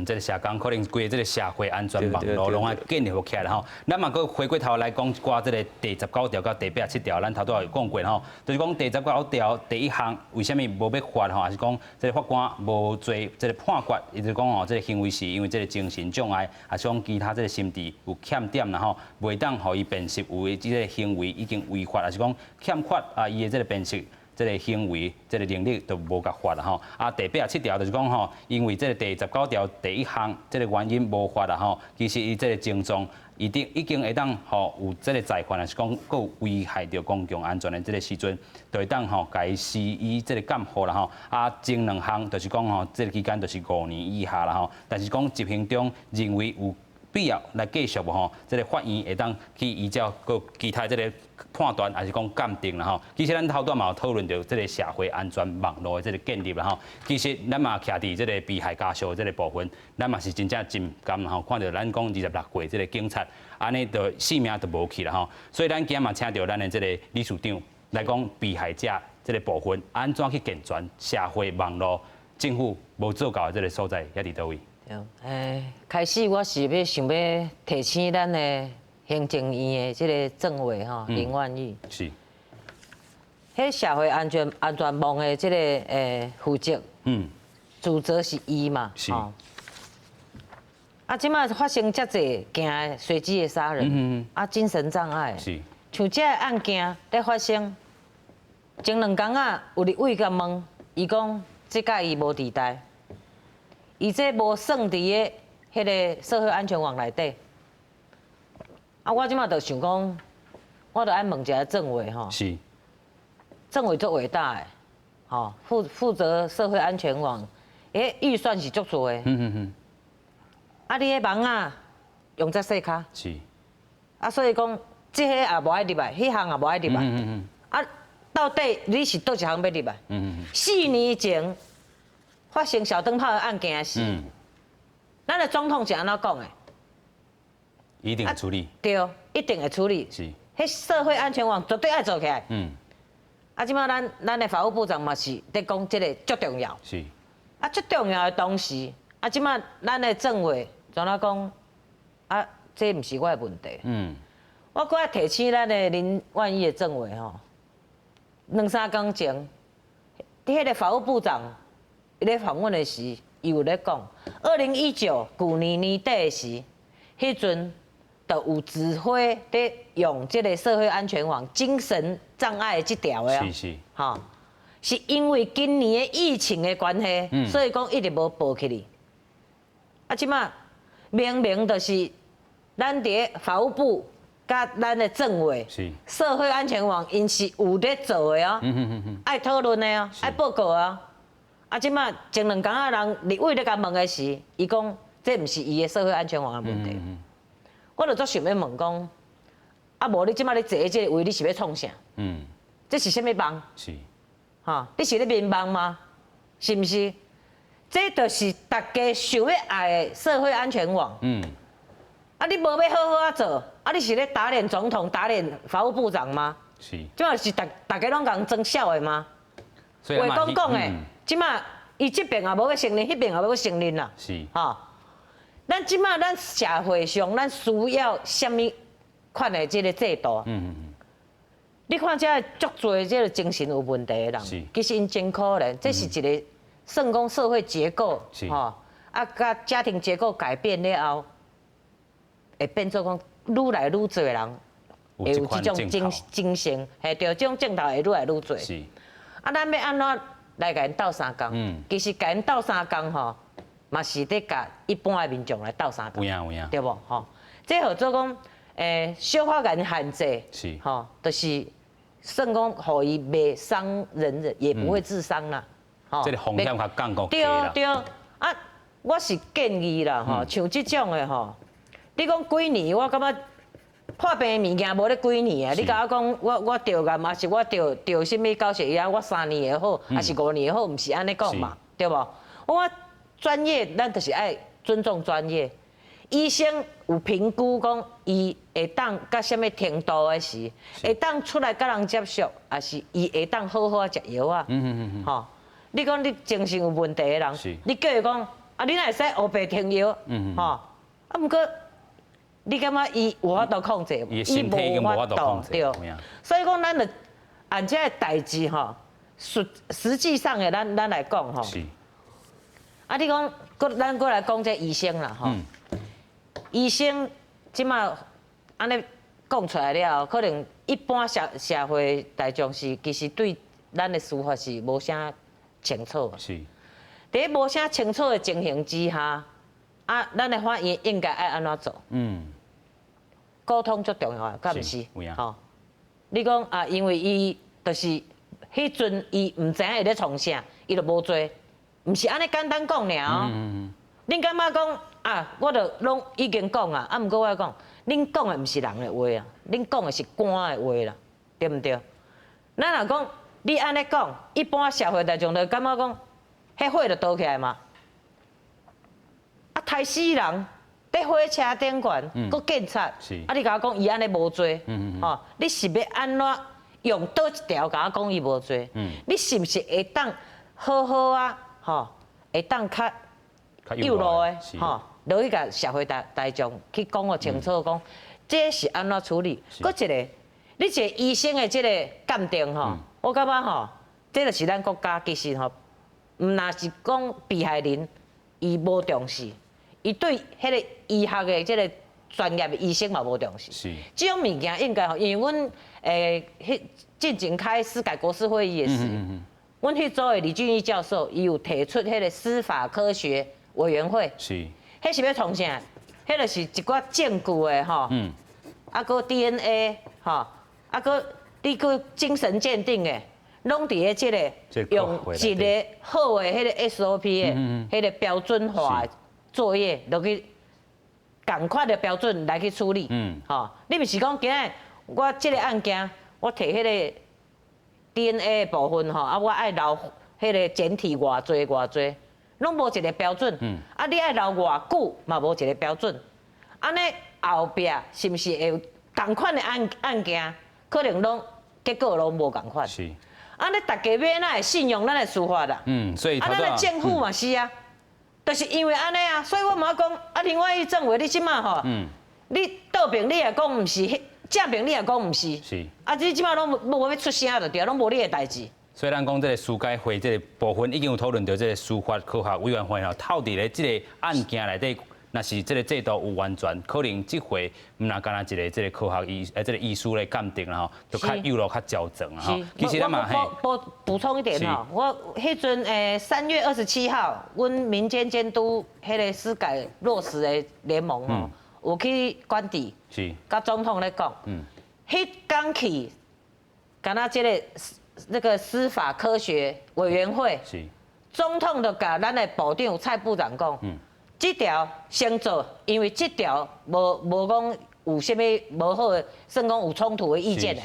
[SPEAKER 1] 这个社工可能规这个社会安全网络拢爱建立起来吼。咱嘛搁回过头来讲一寡这个第19条到第87条，咱头拄有讲过吼，就是讲第19条第1项为虾米无要罚吼，还是讲这个法官无做这个判决，伊就讲吼，这个行为是因为这个精神障碍，还是讲其他这个心智有欠点啦吼，袂当互伊辨识有这个行为已经违法，还是讲欠缺伊的这个辨识。这个行为、这个能力都无甲罚啦吼。第87条就是讲吼，因为这个第19条第1项这个原因无罚啦吼，其实伊这个症状已经会当吼有这个罪犯，还是讲佫有危害到公共安全的这个时阵，就会当吼甲伊施以这个监护啦吼。前2项就是讲吼，这个期间就是5年以下啦吼。但是讲执行中认为有必要来继续无吼，这个法院会当去依照个其他这个判断，还是讲鉴定啦吼。其实咱头段嘛有讨论到这个社会安全网络的这个建立啦吼。其实咱嘛徛伫这个被害家属的这个部分，咱嘛是真正真甘啦吼。看到咱讲26岁这个警察，安尼就性命就无去啦吼。所以咱今日嘛请到咱的这个理事长来讲被害者这个部分，安怎去健全社会网络，政府无做到的这个所在，也伫倒位？
[SPEAKER 4] 开始我是要想要提醒咱的行政院的这个政委吼林万益，
[SPEAKER 1] 是，
[SPEAKER 4] 迄社会安全网的这个负责，主责是伊嘛，
[SPEAKER 1] 是。
[SPEAKER 4] 即摆发生遮济惊随机的杀人，精神障碍，
[SPEAKER 1] 是，
[SPEAKER 4] 像这案件咧发生，前2天啊，有立委甲问，伊讲即届伊无伫台。伊这无算伫个迄个社会安全网内底，我即马就想讲，我着爱问一下政委吼，
[SPEAKER 1] 是，
[SPEAKER 4] 政委足伟大诶，吼负责社会安全网，预算是足足诶，你迄网啊用遮细卡，
[SPEAKER 1] 是，
[SPEAKER 4] 所以讲即个也无爱入来，迄项也无爱入来，到底你是倒一项要入来？4年前。发生小灯泡的案件时，咱的总统是安怎讲的？
[SPEAKER 1] 一定会处理。
[SPEAKER 4] 对，一定会处理。
[SPEAKER 1] 是。
[SPEAKER 4] 迄社会安全网绝对爱做起来。即摆咱的法务部长嘛是在讲这个足重要。
[SPEAKER 1] 是。
[SPEAKER 4] 足重要的同时，即摆咱的政委怎啊讲？这毋是我的问题。我搁要提醒咱的林万益的政委吼，2、3天前，迄个法务部长。咧访问的时，伊有咧讲，2019旧年年底的时，迄阵就有指挥咧用这个社会安全网精神障碍这条的
[SPEAKER 1] 是，
[SPEAKER 4] 是因为今年的疫情的关系，所以讲一直无报起哩。即马明明就是咱伫法务部甲咱的政委、社会安全网，因是有咧做的哦，爱讨论的哦，爱报告哦。啊，即马前2天人立委咧甲问的时，伊讲这毋是伊的社会安全网的问题。我就足想要问讲，啊无你即马咧坐这个位，你是要创啥？这是啥物梦？
[SPEAKER 1] 是，
[SPEAKER 4] 哈，你是咧民梦吗？是毋是？这就是大家想要爱的社会安全网。啊，你无要好好做，啊，你是咧打脸总统、打脸法务部长吗？
[SPEAKER 1] 是，
[SPEAKER 4] 即嘛是大家拢共争笑的吗？话讲的，即嘛伊这边也无要承认，迄边也无要承认啦。
[SPEAKER 1] 是，
[SPEAKER 4] 哈，咱即嘛咱社会上咱需要什么款的这个制度？你看这足多这个精神有问题的人，其实因真可怜，这是一个算讲社会结构，吼，啊，甲家庭结构改变了后。会变做讲愈来愈多人会有这种精神，系对，这种镜头会愈来愈多。是。啊，咱要安怎来甲因斗相共？其实甲因斗相共吼，嘛是得甲一般的民众来斗相共。有影。对无？吼，这号做讲，小可甲因限制。是。吼，就是算讲，互伊袂伤人，也不会自伤啦。
[SPEAKER 1] 吼。这个风险较降高。
[SPEAKER 4] 对对。啊，我是建议啦，吼，像这种的吼。你讲几年，我感觉破病的物件无咧几年啊！你甲我讲，我着癌，还是我着什么高血压？我3年也好，还是5年也好，毋是安尼讲嘛，对无？我专业，咱就是爱尊重专业。医生有评估讲，伊会当到什么程度的时，会当出来甲人接触，还是伊会当好好食药啊？吼，你讲你精神有问题的人，你叫伊讲，啊，你哪会使黑白停药？吼，啊，毋过。你感觉伊有法度控制？
[SPEAKER 1] 伊无法度控制，
[SPEAKER 4] 对。所以讲，咱就按这代志吼，实际上的咱来讲吼。是。啊，你讲，咱过来讲这医生啦吼。医生即马安尼讲出来了，可能一般社会大众是其实对咱的司法是无啥清楚。是。伫无啥清楚的情形之下。啊，咱的法院应该爱安怎做？沟通最重要的，敢毋是？吼，你讲啊，因为伊就是迄阵伊毋知影会咧创啥，伊就无做，毋是安尼简单讲尔。恁感觉讲啊，我就拢已经讲啊，啊，毋过我讲，恁讲的毋是人的话啊，恁讲的是官的话啦，对毋对？咱若讲你安尼讲，一般社会大众就感觉讲，迄火就倒起来嘛。啊，杀死人，在火车顶悬，搁警察，啊，你甲我讲伊安尼无做，吼，你是要安怎用倒一条甲我讲伊无做？你是毋是会当好好啊，吼，会当较有路的，吼，落去甲社会大众去讲个清楚，讲这是安怎处理？搁一个，你一个医生的这个鉴定吼，我感觉吼，这就是咱国家其实吼，毋那是讲被害人伊无重视。伊对迄个医学的这个专业的医生嘛无重视，是这种物件应该吼，因为阮进前开司改国事会议的时，阮迄组的李俊毅教授伊有提出迄个司法科学委员会，是，迄是要创啥？迄个是一寡证据的吼，啊个 DNA 吼，啊个你个精神鉴定的，拢伫咧这个用一个好的迄个 SOP 的迄个标准化。作业落去，共款的标准来去处理。吼，你毋是讲今日我这个案件，我摕迄个 DNA 的部分吼，啊，我爱留迄个简体偌济，拢无一个标准。啊，你爱留偌久嘛无一个标准。安尼后壁是毋是会共款的案件，可能拢结果拢无共款。是。安尼大家要哪会信用咱的司法啦？
[SPEAKER 1] 所以
[SPEAKER 4] 啊，咱的政府嘛是啊。就是因为安尼啊，所以我嘛讲，啊，另外一政委你即马吼，你倒病你也讲毋是，正病你也讲毋是，是，啊，你即马拢无要出声就对，拢无你的代志。
[SPEAKER 1] 所以咱讲这个司改会这个部分已经有讨论到这个司法科学委员会吼，透伫咧这个案件内底，若是这个制度有完全，可能这回毋那干那一个这个科学这个医师来鉴定啦吼，就较有路较矫正啦吼。其实咱嘛嘿，
[SPEAKER 4] 补充一点哈，我迄阵3月27号，阮民间监督迄个司改落实的联盟吼，有去官邸，
[SPEAKER 1] 是，
[SPEAKER 4] 甲总统咧讲，迄天去，敢若即个那个司法科学委员会，
[SPEAKER 1] 是，
[SPEAKER 4] 总统就甲咱的部长蔡部长讲，这条先做，因为这条无讲有啥物无好的，算讲有冲突的意见的，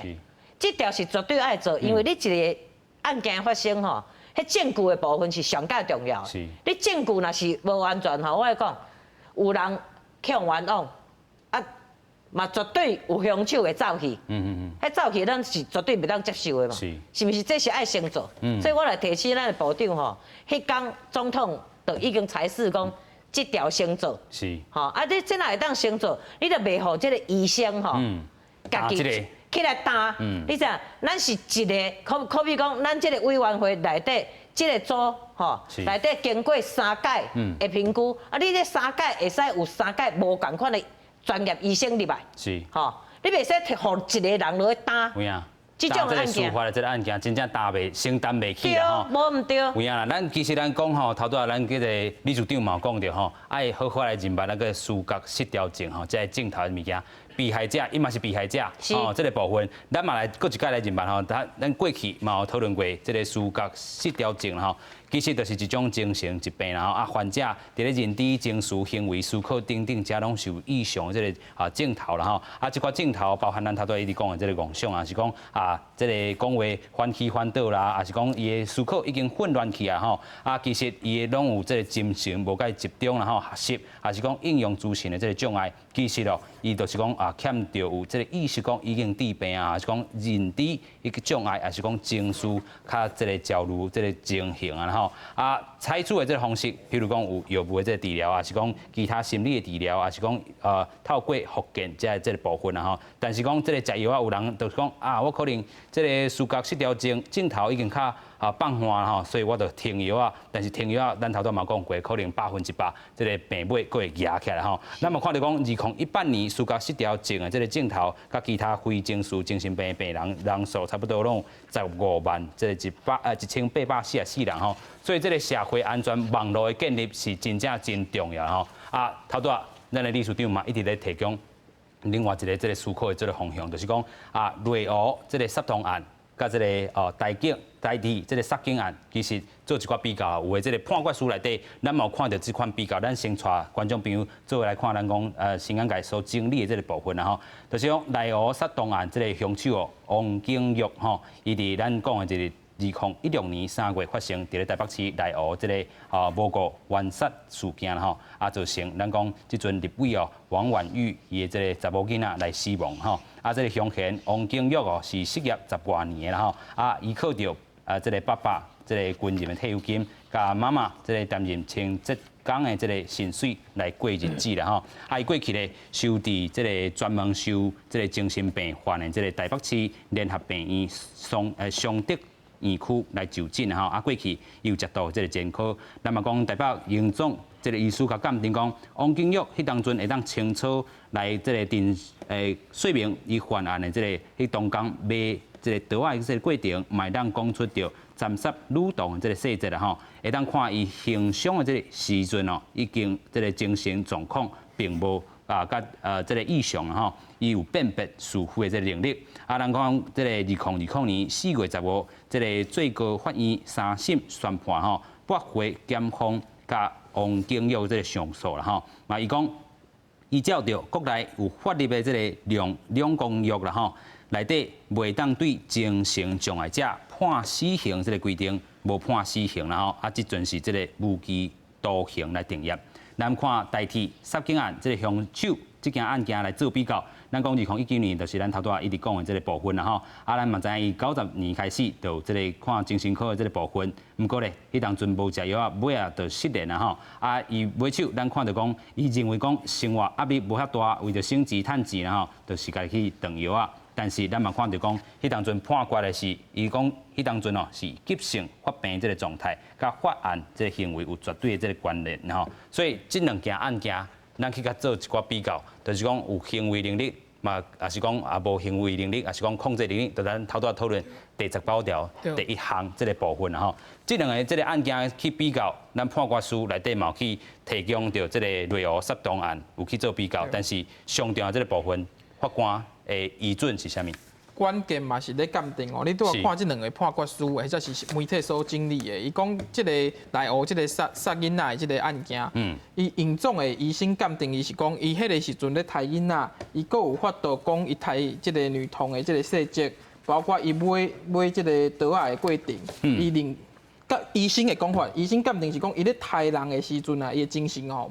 [SPEAKER 4] 这条是绝对爱做，因为你一个案件发生吼。迄证据的部分是上较重要的。你证据若是无安全吼，我来讲，有人向冤枉，啊，嘛绝对有凶手会走去。迄走去咱是绝对袂当接受的嘛。是毋是？这是爱先做。所以我来提醒咱的部长吼，迄天总统就已经裁示讲，这条先做。是。吼，啊，你真会当先做，你就袂互这个医生吼，家己。起来担，你知影？咱是一个，可比讲，咱这个委员会内底，这个组吼，内底经过3届的评估，啊，你这3届会使有3届无共款的专业医生入来，是，吼，你袂使互一个人落去担。有影。这种案件，司法的这个案件真正担袂承担袂起啦吼。无毋对。有影啦，咱其实咱讲吼，头拄仔咱这个理事长嘛讲着吼，爱好好来认办那个思觉失调症吼，这镜头的物件。被害者，伊嘛是被害者，哦，这个部分，咱嘛来搁一届来认办吼。咱过去嘛有讨论过这个思觉失调症吼，其实就是一种精神疾病啦吼。啊，患者伫咧认知、情绪、行为、思考等等，皆拢受异常的这个镜头啦吼。啊，这块镜头包含咱头拄一直讲的这个妄想啊，是讲啊，这个讲话翻起翻倒啦，啊是讲伊的思考已经混乱去啊吼。啊，其实伊拢有这个精神无介集中啦吼，学习啊是讲应用资讯的这个障碍。其实哦，伊就是讲啊，欠着有这个意识讲已经治病啊，还是讲认知一个障碍，还是讲情绪较这个焦虑这个情形啊吼。啊，采取的这个方式，譬如讲有药物的这个治疗啊，是讲其他心理的治疗啊，是讲透过复健这个部分啊吼。但是讲这个食药啊，有人就是讲啊，我可能这个思觉失调症镜头已经较放缓吼，所以我就停药啊。但是停药啊，咱头拄嘛讲过，可能100%这个病尾佫会压起来吼。咱嘛看到讲2018年思觉失调症的这个镜头，甲其他非精神病病人数差不多拢15万，这个1844人吼。所以这个社会安全网络的建立是真正真重要吼。啊，头拄咱的理事长嘛一直咧提供另外一个这个思考的这个方向，就是讲啊，内湖这个杀童案。甲这个台地这个杀警案，其实做一寡比较，有诶这个判决书内底，咱嘛有看到这款比较，咱先带观众朋友做来看，咱讲新安界所经历诶这个部分啦吼，就是讲内湖杀童案这个凶手王景玉吼，伊伫咱讲诶这个2016年3月发生伫咧台北市内湖这个无故冤杀事件啦吼，啊造成咱讲即阵立委王婉玉伊诶这个查某囡仔来死亡吼。啊，这个凶嫌王景玉哦是失业10多年啦吼，啊，依靠着这个爸爸这个军人的退休金，甲妈妈这个担任清洁工的这个薪水来过日子啦吼。啊，伊过去咧收伫这个专门收这个精神病患的这个台北市联合病院尚德院区来就诊吼。啊，过去又接到这个监考，咱嘛讲台北营总这个医师甲鉴定讲，王景玉迄当阵会当清楚来这个说明伊犯案的这个迄当工卖这个刀仔这个过程，嘛当讲出着斩杀女童的这个细节啦吼，会当看伊行凶的这个时阵哦，已经这个精神状况并无甲这个异常吼，伊有辨别是非的这个能力。啊，咱讲这个2020年4月15，这个最高法院3审宣判吼，驳回检方甲王景玉这个上诉啦吼，嘛伊讲。依照着国内有法律的这个两公约啦吼，内底袂当对精神障碍者判死刑这个规定，无判死刑啦吼，啊，即阵是这个无期徒刑来定验。咱看代替杀警案这个凶手这件案件来做比较，咱讲2019年就是咱头拄一直讲的这个部分啦吼，啊，咱嘛知影伊90年开始就这个看精神科的这个部分，毋过咧，迄当阵无食药啊，尾啊就失联啦吼，啊，伊买手咱看到讲，伊认为讲生活压力无遐大，为着省钱趁钱啦吼，就是家己去断药啊。但是咱嘛看到讲，迄当阵判决的是，伊讲迄当阵哦是急性发病这个状态，甲发案这个行为有绝对的这个关联吼，所以这两件案件。咱去甲做一寡比较，就是讲有行为能力
[SPEAKER 1] 嘛，也是讲也无行为能力，也是讲控制能力，就咱头拄讨论第19条第1项这个部分啦吼。这两个这个案件去比较，咱判决书内底嘛去提供到这个内湖杀动案有去做比较，但是上重要这个部分，法官的依准是啥物？
[SPEAKER 2] 关键嘛是咧鉴定哦，你拄要看这两个判决书，或者是媒体所整理的。伊讲这个内湖这个杀囡仔的这个案件，伊严重的医生鉴定，伊是讲伊迄个时阵咧杀囡仔，伊阁有法度讲伊杀这个女童的这个细节，包括伊买这个刀仔的过程，伊令甲医生的讲法，医生鉴定是讲伊咧杀人的时阵啊，伊的精神哦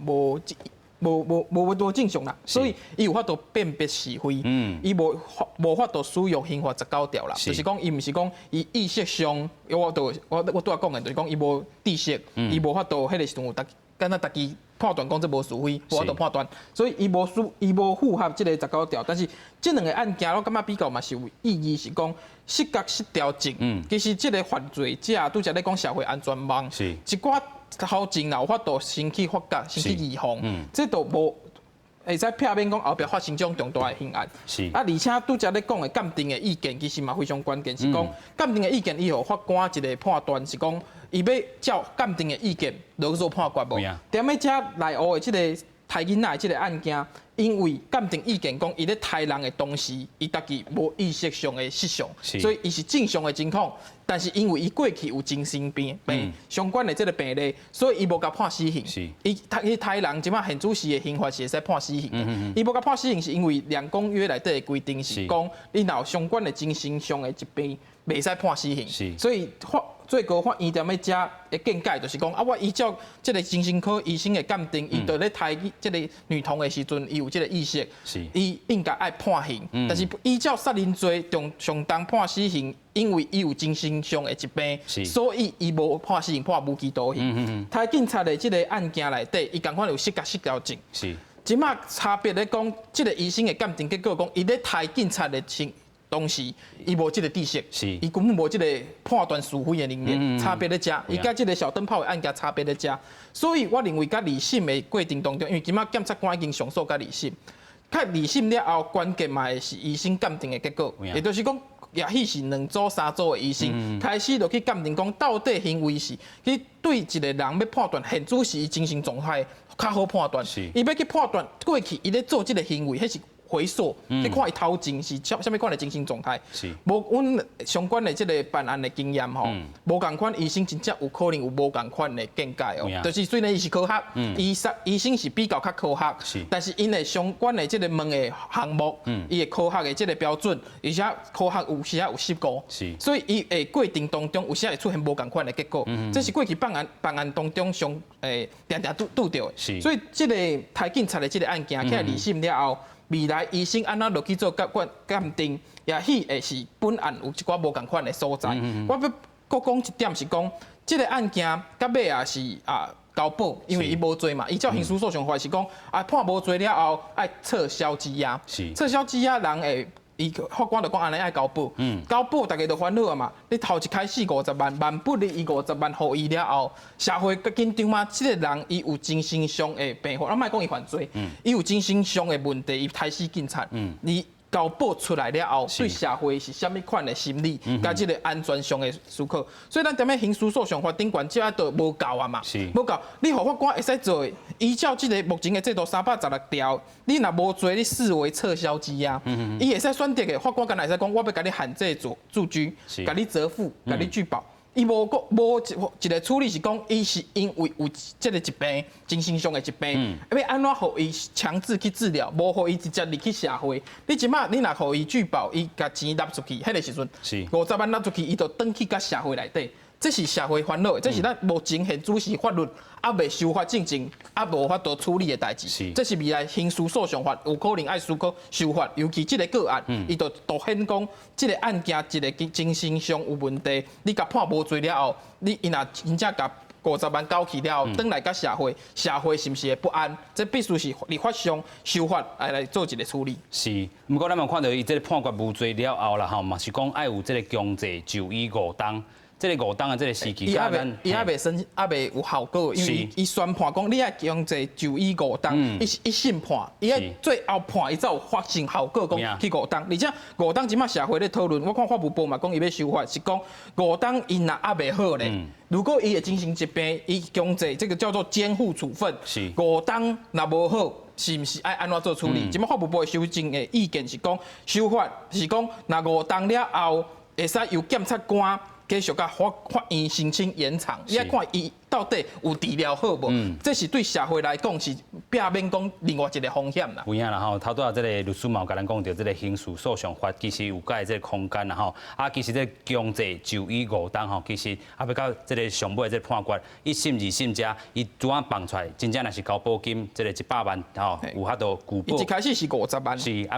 [SPEAKER 2] 无多正常啦，所以伊有法度辨别是非，伊无法度使用刑法19条啦，就是讲伊毋是讲伊意识上，我拄仔讲的，就是讲伊无知识，伊无法度迄个时阵有敢若家己判断讲这无是非，无法度判断，所以伊无符合这个19条。但是这两个案件，我感觉比较嘛是有意义，是讲失觉失调症，其实这个犯罪者拄则咧讲社会安全网，一寡好证有法度先去发觉，先去预防，这都无会使避免讲后壁发生这种重大的刑案。啊，而且拄则咧讲的鉴定的意见，其实嘛非常关键，是讲鉴定的意见，伊互法官一个判断是讲，伊要照鉴定的意见落去做判决无？踮咧遮内湖的这个杀囡仔的这个案件，因为鉴定意见讲，伊咧杀人的同时，伊家己无意识上的失常，所以伊是正常的情况。但是因为伊过去有精神病相关的这个病例，所以伊无甲判死刑。伊杀人即马现主时的刑罚是会使判死刑的。伊无甲判死刑是因为2公约内底的规定是讲，你若有相关的精神上的疾病，袂使判死刑。所以最高法院踮咧遮的见解就是讲，我依照这个精神科医生的鉴定，伊在咧杀这个女童的时阵，伊有这个意识，伊应该爱判刑。但是依照杀人罪上当判死刑，因为伊有精神上的疾病，所以伊无判死刑，判无期徒刑。台警察的这个案件内底，伊共款有失觉失调症。即马差别咧讲，这个医生的鉴定结果讲，伊咧杀警察的同时，伊无这个知识，伊根本无这个判断是非的能力，差别在遮。伊甲这个小灯泡的案件差别在遮。所以我认为，甲理性的过程当中，因为今仔检察官已经上诉甲理性，较理性了后，关键嘛是医生鉴定的结果，也就是讲，也许是2组3组的医生开始就去鉴定讲，到底行为是去对一个人要判断，现主是伊精神状态较好判断，伊要去判断过去伊咧做这个行为，迄是。回溯去看伊头前是啥物款的精神状态，无阮相关的这个办案的经验吼，无共款医生真正有可能有无共款的见解哦。就是虽然伊是科学，医生是比较较科学，但是因的相关的这个问的项目，伊的科学的这个标准，而且科学有时有失误，所以伊的过程当中有时会出现无共款的结果。这是过去办案当中常常常拄到的。所以这个台警察的这个案件，起来理性了后。未来医生安怎落去做鉴定，也许会是本案有一寡无共款的所在。我要搁讲一点是讲，这个案件到尾也是交保，因为伊无罪嘛。依照刑事诉讼法是讲，判无罪了后，爱撤销羁押。撤销羁押人会。伊法官就讲安尼爱交保，交保大家都烦恼啊嘛。你头一开始50万，万不利伊50万，互伊了后，社会较紧张嘛。这个人伊有精神上的病患，咱莫讲伊犯罪，伊有精神上的问题，伊开始警察，你交保出来了后，对社会是虾米款的心理，甲这个安全上的思考。所以咱踮咧刑事诉讼法顶悬，这啊都无够啊嘛，无够。你互法官会使做，依照这个目前的制度316条，你若无做，你视为撤销羁押，伊会使选择的。法官敢会使讲，我要甲你限制住居，甲你责付，甲你拒保。伊无一个处理是讲，伊是因为有这个疾病，精神上的疾病，要安怎互伊强制去治疗，无互伊直接入去社会。你即马你若互伊拒保，伊甲钱纳出去，迄个时阵50万纳出去，伊就转去甲社会内底。这是社会烦恼，这是咱目前现主时法律未修法进程，无法度处理的代志。这是未来刑事诉讼法有可能爱修法，尤其这个个案，伊就凸显讲，这个案件一个精神上有问题，你甲判无罪了后，你伊若真正甲50万交去了后，转来甲社会是毋是会不安？这必须是立法上修法来做一个处理。
[SPEAKER 1] 是，不过咱嘛看到伊这个判决无罪了后啦吼，嘛是讲爱有这个强制就医5档。这个5档的这个时期，
[SPEAKER 2] 伊还未有效果，因为伊宣判讲你爱强制就医5档，一审判，伊爱最后判伊才有发生效果，讲去5档，而且5档即马社会咧讨论，我看法务部嘛讲伊要修法，是讲5档伊若还未好咧，如果伊会进行疾病，伊强制这个叫做监护处分，5档若无好。是毋是爱安怎做处理？即马法务部的修正的意见是讲，修法是讲，若5档了后，会使由检察官继续甲法院申请延长，你爱看伊到底有治疗好无？这是对社会来讲是避免讲另外一个风险啦。
[SPEAKER 1] 有影啦吼，头拄仔这个律师嘛有甲咱讲到，这个刑事诉讼法其实有改这个空间啦吼，其实这强制就医5档吼，其实要到这个上尾这个判决1审2审遮，伊拄仔放出来，真正若是交保金，这个100万吼，有法度拒保。
[SPEAKER 2] 伊一开始是50万。
[SPEAKER 1] 是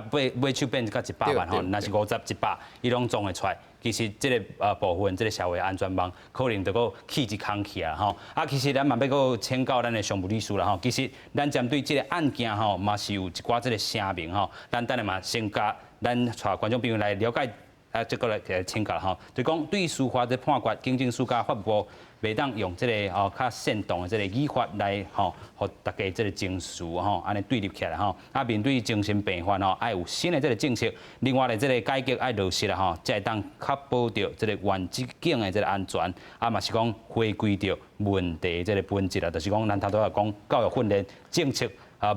[SPEAKER 1] 尾手变到100万吼，若是50、100，伊拢总会出来。其实这个部分，这个社会安全网可能就搁起一空去啊吼。其实咱嘛要搁请教咱的常务律师啦吼。其实咱针对这个案件吼，嘛是有一寡这个声明吼。咱等下嘛先甲咱带观众朋友来了解，这个来请教吼。就讲对于司法的判决，警政署甲法务部袂当用这个较煽动的这个语法来互大家这个情绪吼，安尼对立起来吼。面对精神病患吼，爱有新的这个政策，另外的这个改革爱落实啦吼，才会当确保着这个原职警的这个安全，嘛是讲回归着问题这个本质啦，就是讲咱头拄仔讲教育训练政策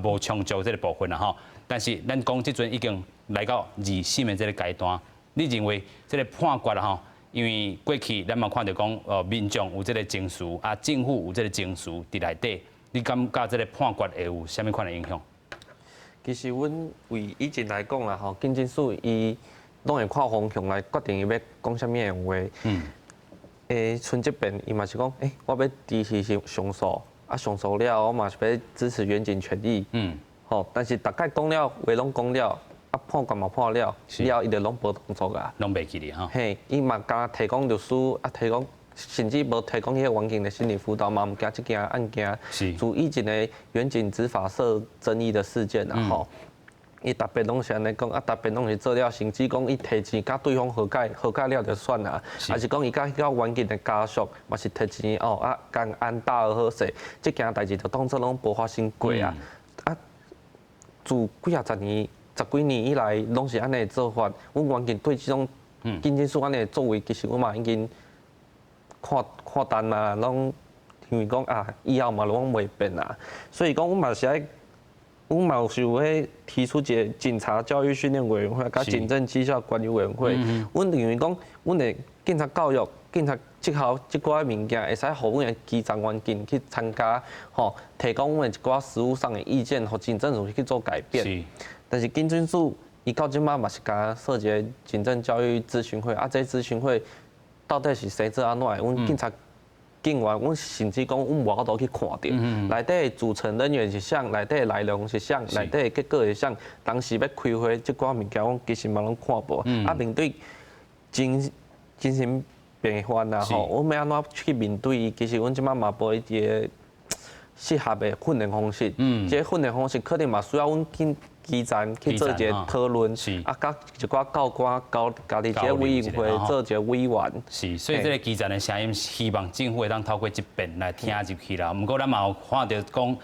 [SPEAKER 1] 无充足这个部分啦吼。但是咱讲即阵已经来到2审的这个阶段，你认为这个判决啦吼？因为过去咱嘛看到讲，民众有这个情绪，政府有这个情绪伫内底，你感觉这个判决会有啥物款的影响？
[SPEAKER 3] 其实阮为以前来讲啦吼，警政署伊拢会看方向来决定伊要讲啥物样话。像这边伊嘛是讲，我要支持上诉，上诉了我嘛是要支持远景权益。吼，但是大概讲了话拢讲了。判决嘛判了，了伊就拢无动作啊，
[SPEAKER 1] 拢袂记哩吼。
[SPEAKER 3] 嘿，伊嘛敢提供律师，提供甚至无提供迄个环境的心理辅导嘛，毋惊即件案件。注意一个远景执法社争议的事件啊吼，伊特别拢是安尼讲，特别拢是做了，甚至讲伊提钱甲对方和解了就算啦，还是讲伊甲远景的家属嘛是提钱共安大而好势，即件代志就当作拢无发生过啊。自几啊10年。10几年以来，拢是安尼做法。阮远景对即种警政署安尼作为，其实阮嘛已经看淡啦，拢因为讲以后嘛拢袂变啦。所以讲，阮嘛是爱，阮嘛是有迄提出一个警察教育训练委员会，甲警政绩效管理委员会。阮认为讲，阮的警察教育、警察绩效即寡物件，会使互阮的基层员警去参加，提供阮的一寡实务上的意见，互警政署去做改变。但是警政署伊到即马嘛是甲设一个警政教育咨询会，这咨询会到底是谁做安怎的？阮警察警员，阮甚至讲阮无法度去看到，内底组成人员是啥，内底内容是啥，内底结果是啥，当时要开会即寡物件，阮其实嘛拢看无。面对精神病患啦吼，阮要安怎去面对伊？其实阮即马嘛无一个适合的训练方式，即个训练方式可能嘛需要阮基层去做一个讨论，甲一寡教官交家己一个委员会做一个委员。
[SPEAKER 1] 是，所以这个基层的声音，希望政府会当透过这边来听入去啦。不过咱嘛有看到讲，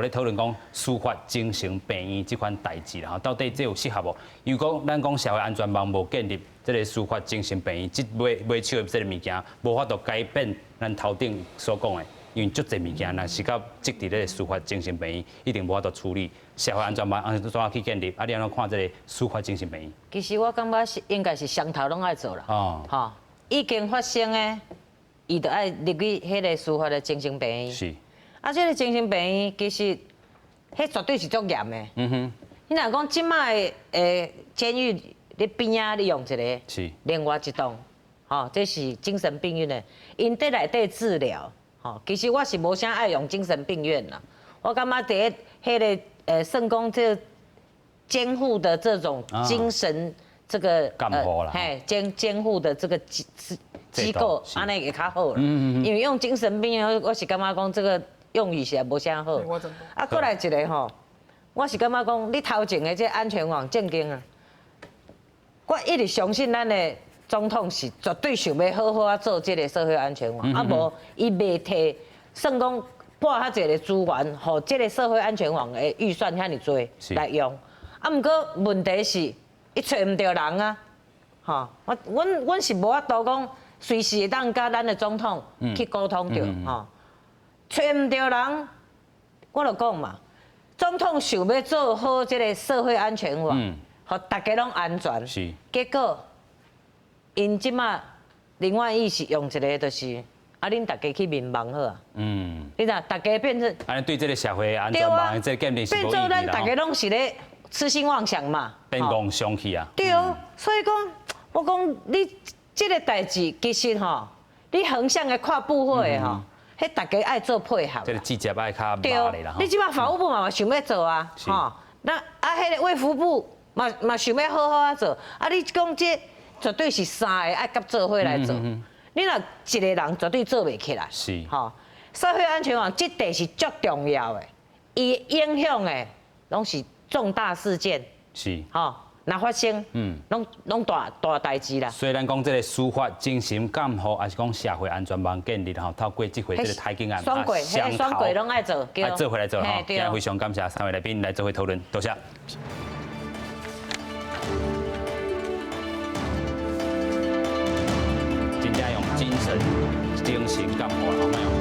[SPEAKER 1] 咧讨论讲司法精神病院这款代志啦，到底这有适合无？如果咱讲社会安全网无建立这个司法精神病院，即买手的这个物件，无法度改变咱头顶所讲的。因为足侪物件，若是到积伫咧司法精神病院，一定无法度处理。社会安全网怎样去建立？你安怎看这个司法精神病院？
[SPEAKER 4] 其实我感觉是应该是双头拢爱做啦。已经发生的，伊就爱入去迄个司法的精神病院。
[SPEAKER 1] 是。
[SPEAKER 4] 这个精神病院其实，迄绝对是足严的。你若讲即摆的监狱咧边啊，你用一个，
[SPEAKER 1] 是。
[SPEAKER 4] 另外一栋，这是精神病院的，因在内底治疗。其实我是无啥爱用精神病院啦，我感觉第一，迄个圣公这监护的这种精神这个监护的这个机构，安尼会较好啦。因为用精神病院，我是感觉讲这个用语是无啥好。过来一个吼，我是感觉讲你头前的这安全网正经啊，我一直相信咱的总统是绝对想要好好啊做这个社会安全网，啊无伊未摕算讲拨较侪个资源，互这个社会安全网的预算遐尼多来用。啊，毋过问题是，伊找毋到人啊，吼，阮是无法度讲随时会当甲咱的总统去沟通着，吼，找毋到人，我就讲嘛，总统想要做好这个社会安全网，互大家拢安全，结果因即马林万益是用一个就是。啊！恁大家去民望好啊？你知大家变成
[SPEAKER 1] 安尼对这个社会安全网这建立是无意义啦。
[SPEAKER 4] 变做咱大家拢是咧痴心妄想嘛，
[SPEAKER 1] 变妄想去啊。
[SPEAKER 4] 对，所以讲，我讲你这个代志其实吼，你横向的跨部会吼，迄大家爱做配合。
[SPEAKER 1] 这个季节爱较麻咧啦。
[SPEAKER 4] 你即摆法务部嘛想要做啊，吼，那啊，迄个卫福部嘛想要好好啊做，啊，你讲这绝对是三个爱合做伙来做。你若一个人绝对做袂起来，
[SPEAKER 1] 是
[SPEAKER 4] 吼。社会安全网这块是足重要的，伊影响的拢是重大事件，
[SPEAKER 1] 是
[SPEAKER 4] 吼，若发生，拢大代志啦。
[SPEAKER 1] 虽然讲这个司法精神监护，还是讲社会安全网建立吼，透过这回这个台警案
[SPEAKER 4] 双轨拢爱做，
[SPEAKER 1] 爱做回来做吼。今日非常感谢三位来宾来做回讨论，多谢。真正用精神监护，好没有？